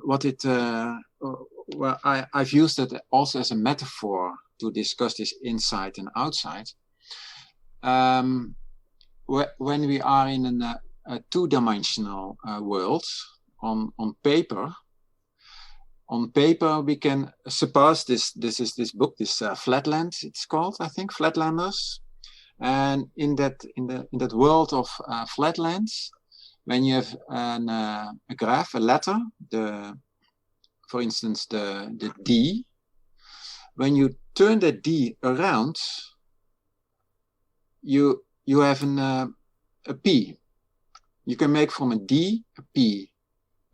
I've used it also as a metaphor to discuss this inside and outside. When we are in a two-dimensional world on paper, we can suppose this is this book, this Flatland, it's called, I think, Flatlanders. And in that world of flatlands, when you have a graph, a letter, for instance, the D, when you turn the D around, you have a P. You can make from a D a P,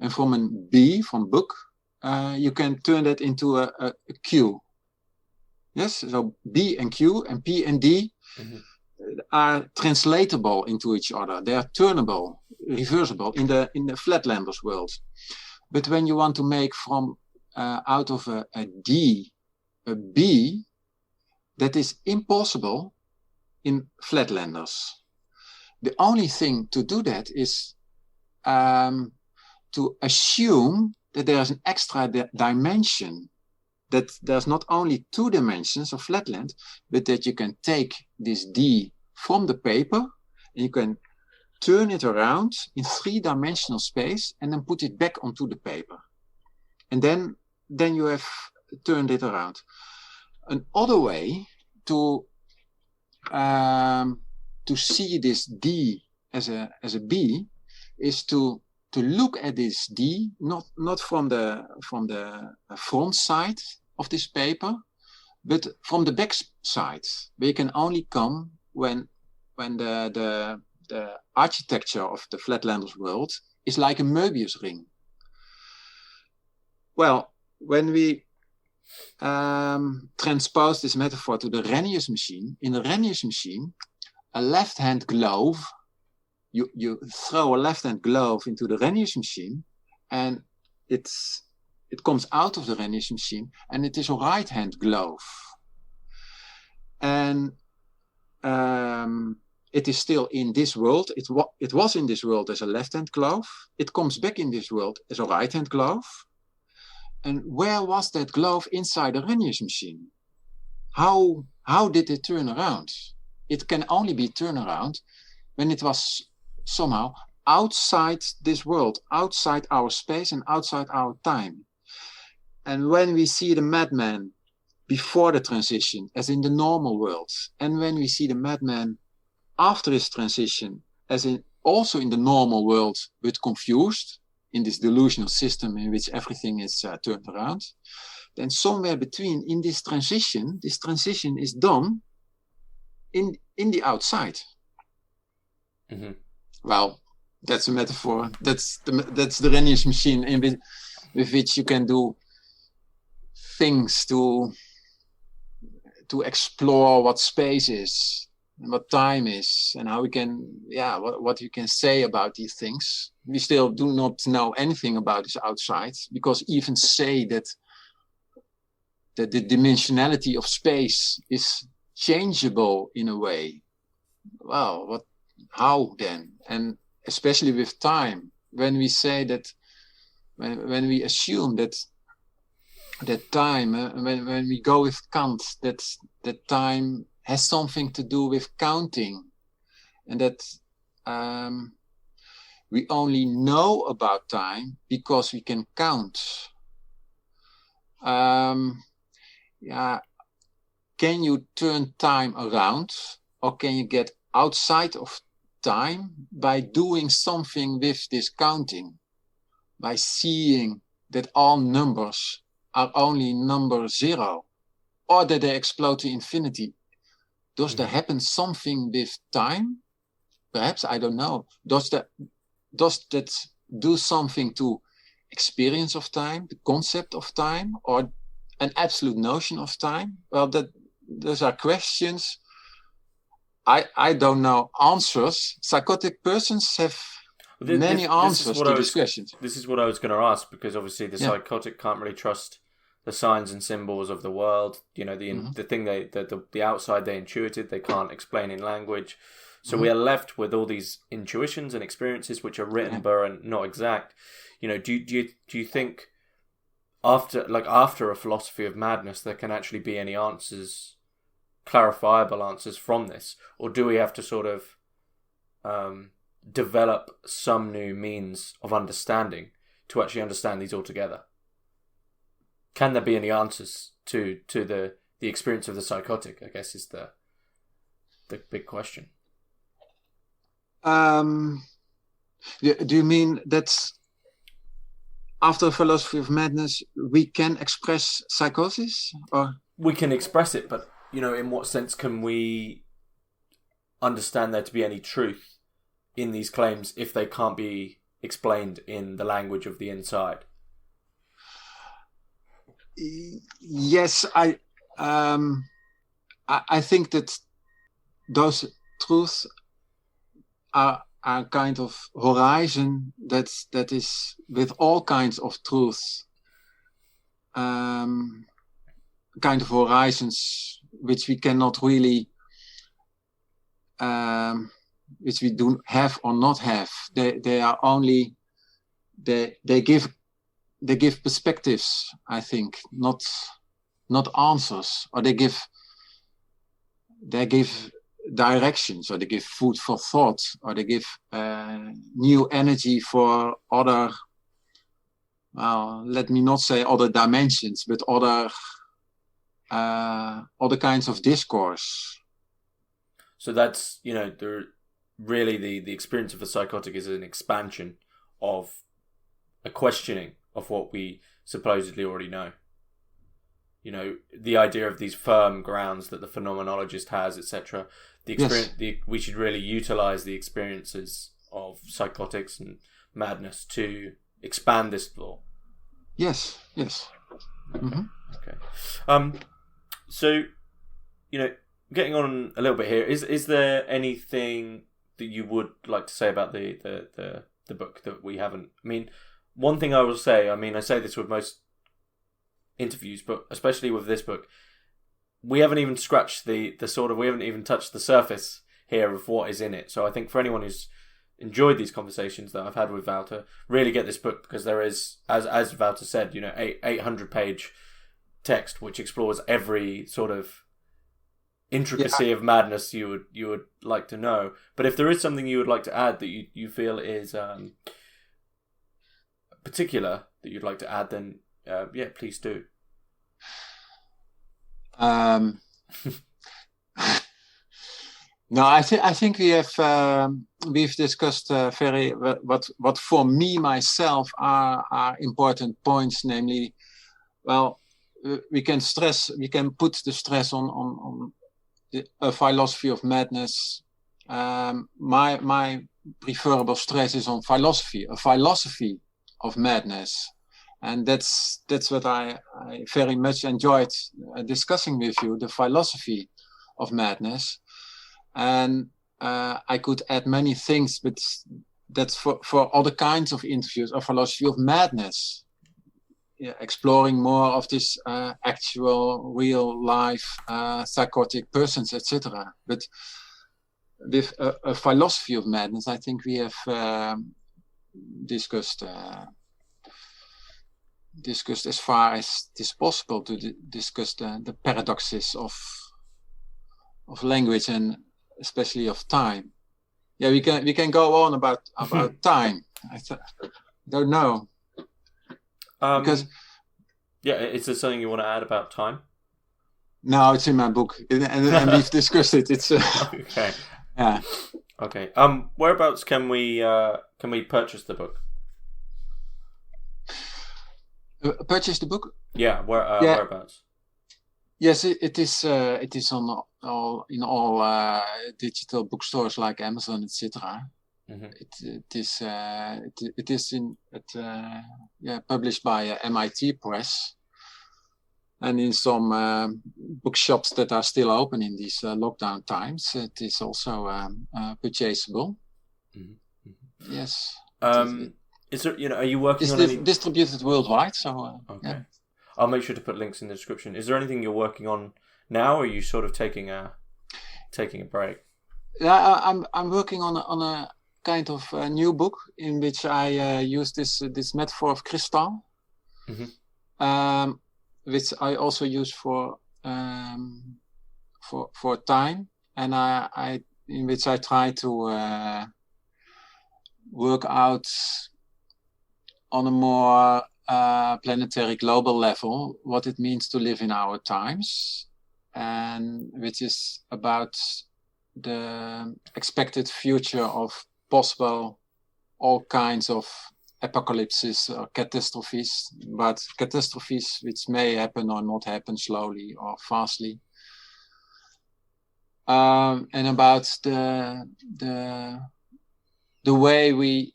and from a B, from book, you can turn that into a Q. Yes, so B and Q and P and D are translatable into each other. They are turnable, reversible in the Flatlanders world. But when you want to make from out of a D a B, that is impossible in Flatlanders. The only thing to do that is to assume that there is an extra dimension, that there's not only two dimensions of flatland, but that you can take this D from the paper and you can turn it around in three-dimensional space and then put it back onto the paper. And then you have turned it around. Another way to see this D as a B is to look at this D not from the front side of this paper, but from the back side, where you can only come when the architecture of the Flatlanders world is like a Möbius ring. Well, when we transpose this metaphor to the Rennius machine, in the Rennius machine, a left-hand glove, you throw a left-hand glove into the Rennius machine, and it comes out of the Rennius machine, and it is a right-hand glove. And it is still in this world. It was in this world as a left-hand glove. It comes back in this world as a right-hand glove. And where was that glove inside the Rennius machine? How did it turn around? It can only be turned around when it was somehow outside this world, outside our space and outside our time. And when we see the madman before the transition, as in the normal world, and when we see the madman after his transition, as in also in the normal world, but confused in this delusional system in which everything is turned around, then somewhere between in this transition is done in the outside. Mm-hmm. Well, that's a metaphor. That's the Rennius machine with which you can do things to explore what space is, and what time is, and how we can, what you can say about these things. We still do not know anything about this outside, because even say that the dimensionality of space is changeable in a way. Well, how then? And especially with time, when we say that, when we assume that time, when we go with Kant, that time has something to do with counting, and that we only know about time because we can count. Can you turn time around, or can you get outside of time by doing something with this counting, by seeing that all numbers are only number 0, or that they explode to infinity? Does there happen something with time? Perhaps, I don't know. Does that do something to experience of time, the concept of time, or an absolute notion of time? Well, those are questions. I don't know answers. Psychotic persons have many answers to these questions. This is what I was going to ask, because obviously the psychotic can't really trust the signs and symbols of the world. You know, the thing the outside they intuited, they can't explain in language. So we are left with all these intuitions and experiences which are written but are not exact. You know, do you think after a philosophy of madness there can actually be any answers, clarifiable answers from this, or do we have to sort of develop some new means of understanding to actually understand these altogether? Can there be any answers to the experience of the psychotic, I guess, is the big question. Do you mean that after a philosophy of madness we can express psychosis? Or we can express it, but you know, in what sense can we understand there to be any truth in these claims if they can't be explained in the language of the inside? Yes, I think that those truths are kind of horizon that is with all kinds of truths, kind of horizons which we cannot really, which we do have or not have. They are only, they give perspectives, I think, not answers, or they give directions, or they give food for thought, or they give new energy for other, well, let me not say other dimensions, but other kinds of discourse. So that's, you know, the experience of the psychotic is an expansion of a questioning of what we supposedly already know. You know, the idea of these firm grounds that the phenomenologist has, etc. The experience, we should really utilize the experiences of psychotics and madness to expand this law. Yes. Okay. So, you know, getting on a little bit here, is there anything that you would like to say about the book that we haven't? I mean, one thing I will say, I mean, I say this with most interviews, but especially with this book, we haven't even scratched we haven't even touched the surface here of what is in it. So I think for anyone who's enjoyed these conversations that I've had with Wouter, really get this book, because there is, as Wouter said, you know, 800-page text which explores every sort of intricacy of madness you would like to know. But if there is something you would like to add that you feel is particular that you'd like to add, then please do. Um, no, I think we've discussed very what for me myself are important points. Namely, well, we can put the stress on a philosophy of madness. My preferable stress is on philosophy, a philosophy of madness. And that's what I very much enjoyed discussing with you, the philosophy of madness. And I could add many things, but that's for other kinds of interviews, a philosophy of madness. Yeah, exploring more of this actual, real life, psychotic persons, etc. But with a philosophy of madness, I think we have discussed as far as it is possible to discuss the paradoxes of language and especially of time. Yeah, we can go on about time. I don't know. Because is there something you want to add about time? No, it's in my book, and we've discussed it. It's okay. Yeah. Okay. Whereabouts can we purchase the book? Purchase the book? Yeah. Whereabouts? Yes, it is on all digital bookstores like Amazon, etc. Mm-hmm. It is published by MIT Press, and in some bookshops that are still open in these lockdown times, it is also purchasable. Mm-hmm. Yes. Is there? Are you working on any? Distributed worldwide? So okay. Yeah. I'll make sure to put links in the description. Is there anything you're working on now, or are you sort of taking a break? Yeah, I'm working on a kind of a new book in which I use this metaphor of crystal, mm-hmm. Which I also use for time, and in which I try to work out on a more planetary global level what it means to live in our times, and which is about the expected future of possible all kinds of apocalypses or catastrophes, but catastrophes which may happen or not happen slowly or fastly, and about the way we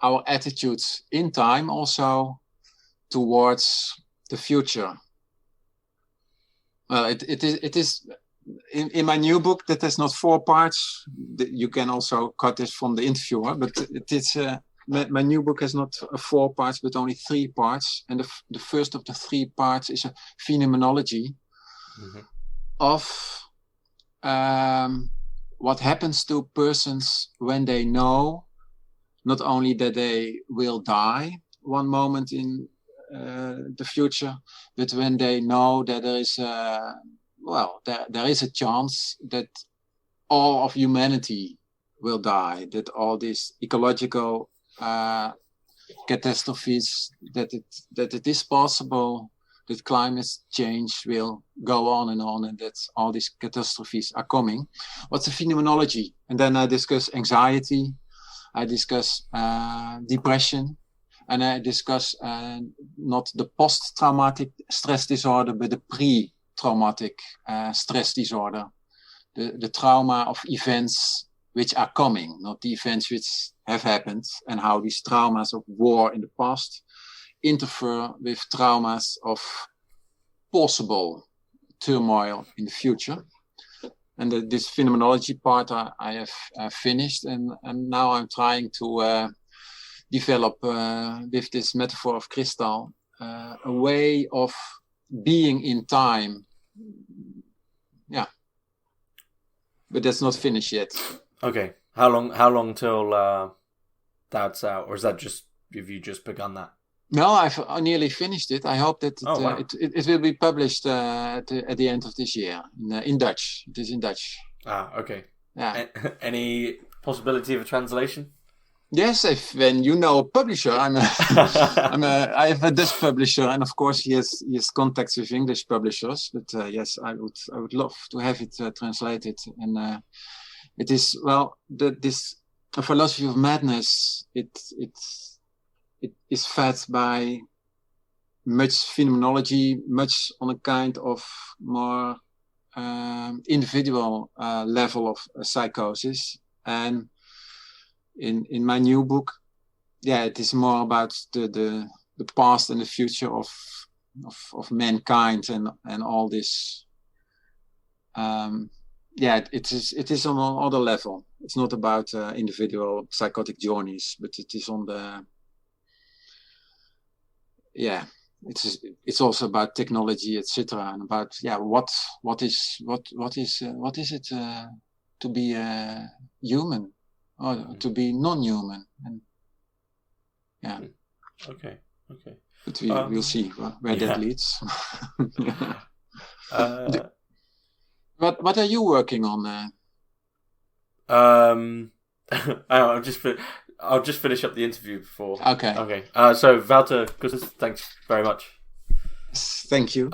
our attitudes in time also towards the future. Well, it is in my new book that has not 4 parts. You can also cut this from the interviewer, but it is my new book has not 4 parts but only 3 parts, and the first of the 3 parts is a phenomenology, mm-hmm. of what happens to persons when they know not only that they will die one moment in the future, but when they know that there is there is a chance that all of humanity will die, that all these ecological catastrophes, that it is possible that climate change will go on, and that all these catastrophes are coming. What's the phenomenology? And then I discuss anxiety, I discuss depression, and I discuss not the post-traumatic stress disorder, but the pre-traumatic stress disorder, the trauma of events which are coming, not the events which have happened, and how these traumas of war in the past interfere with traumas of possible turmoil in the future. And this phenomenology part I have finished, and now I'm trying to develop with this metaphor of crystal a way of being in time. Yeah, but that's not finished yet. Okay, how long till that's out, or is that just have you just begun that? No, I've nearly finished it. I hope that wow. it will be published at the end of this year in Dutch. It is in Dutch. Ah, okay. Yeah. Any possibility of a translation? Yes, if when you know a publisher, I have a Dutch publisher, and of course he has contacts with English publishers. But yes, I would love to have it translated. And it is this a philosophy of madness. It is fed by much phenomenology, much on a kind of more individual level of psychosis. And in my new book, it is more about the past and the future of mankind and all this. It is on another level. It's not about individual psychotic journeys, but it is on the it's also about technology, etc., and about what is it to be human or to be non-human, and Okay. But we'll see where that leads. What are you working on? I'll just finish up the interview before. Okay. So Wouter Kusters, thanks very much. Thank you.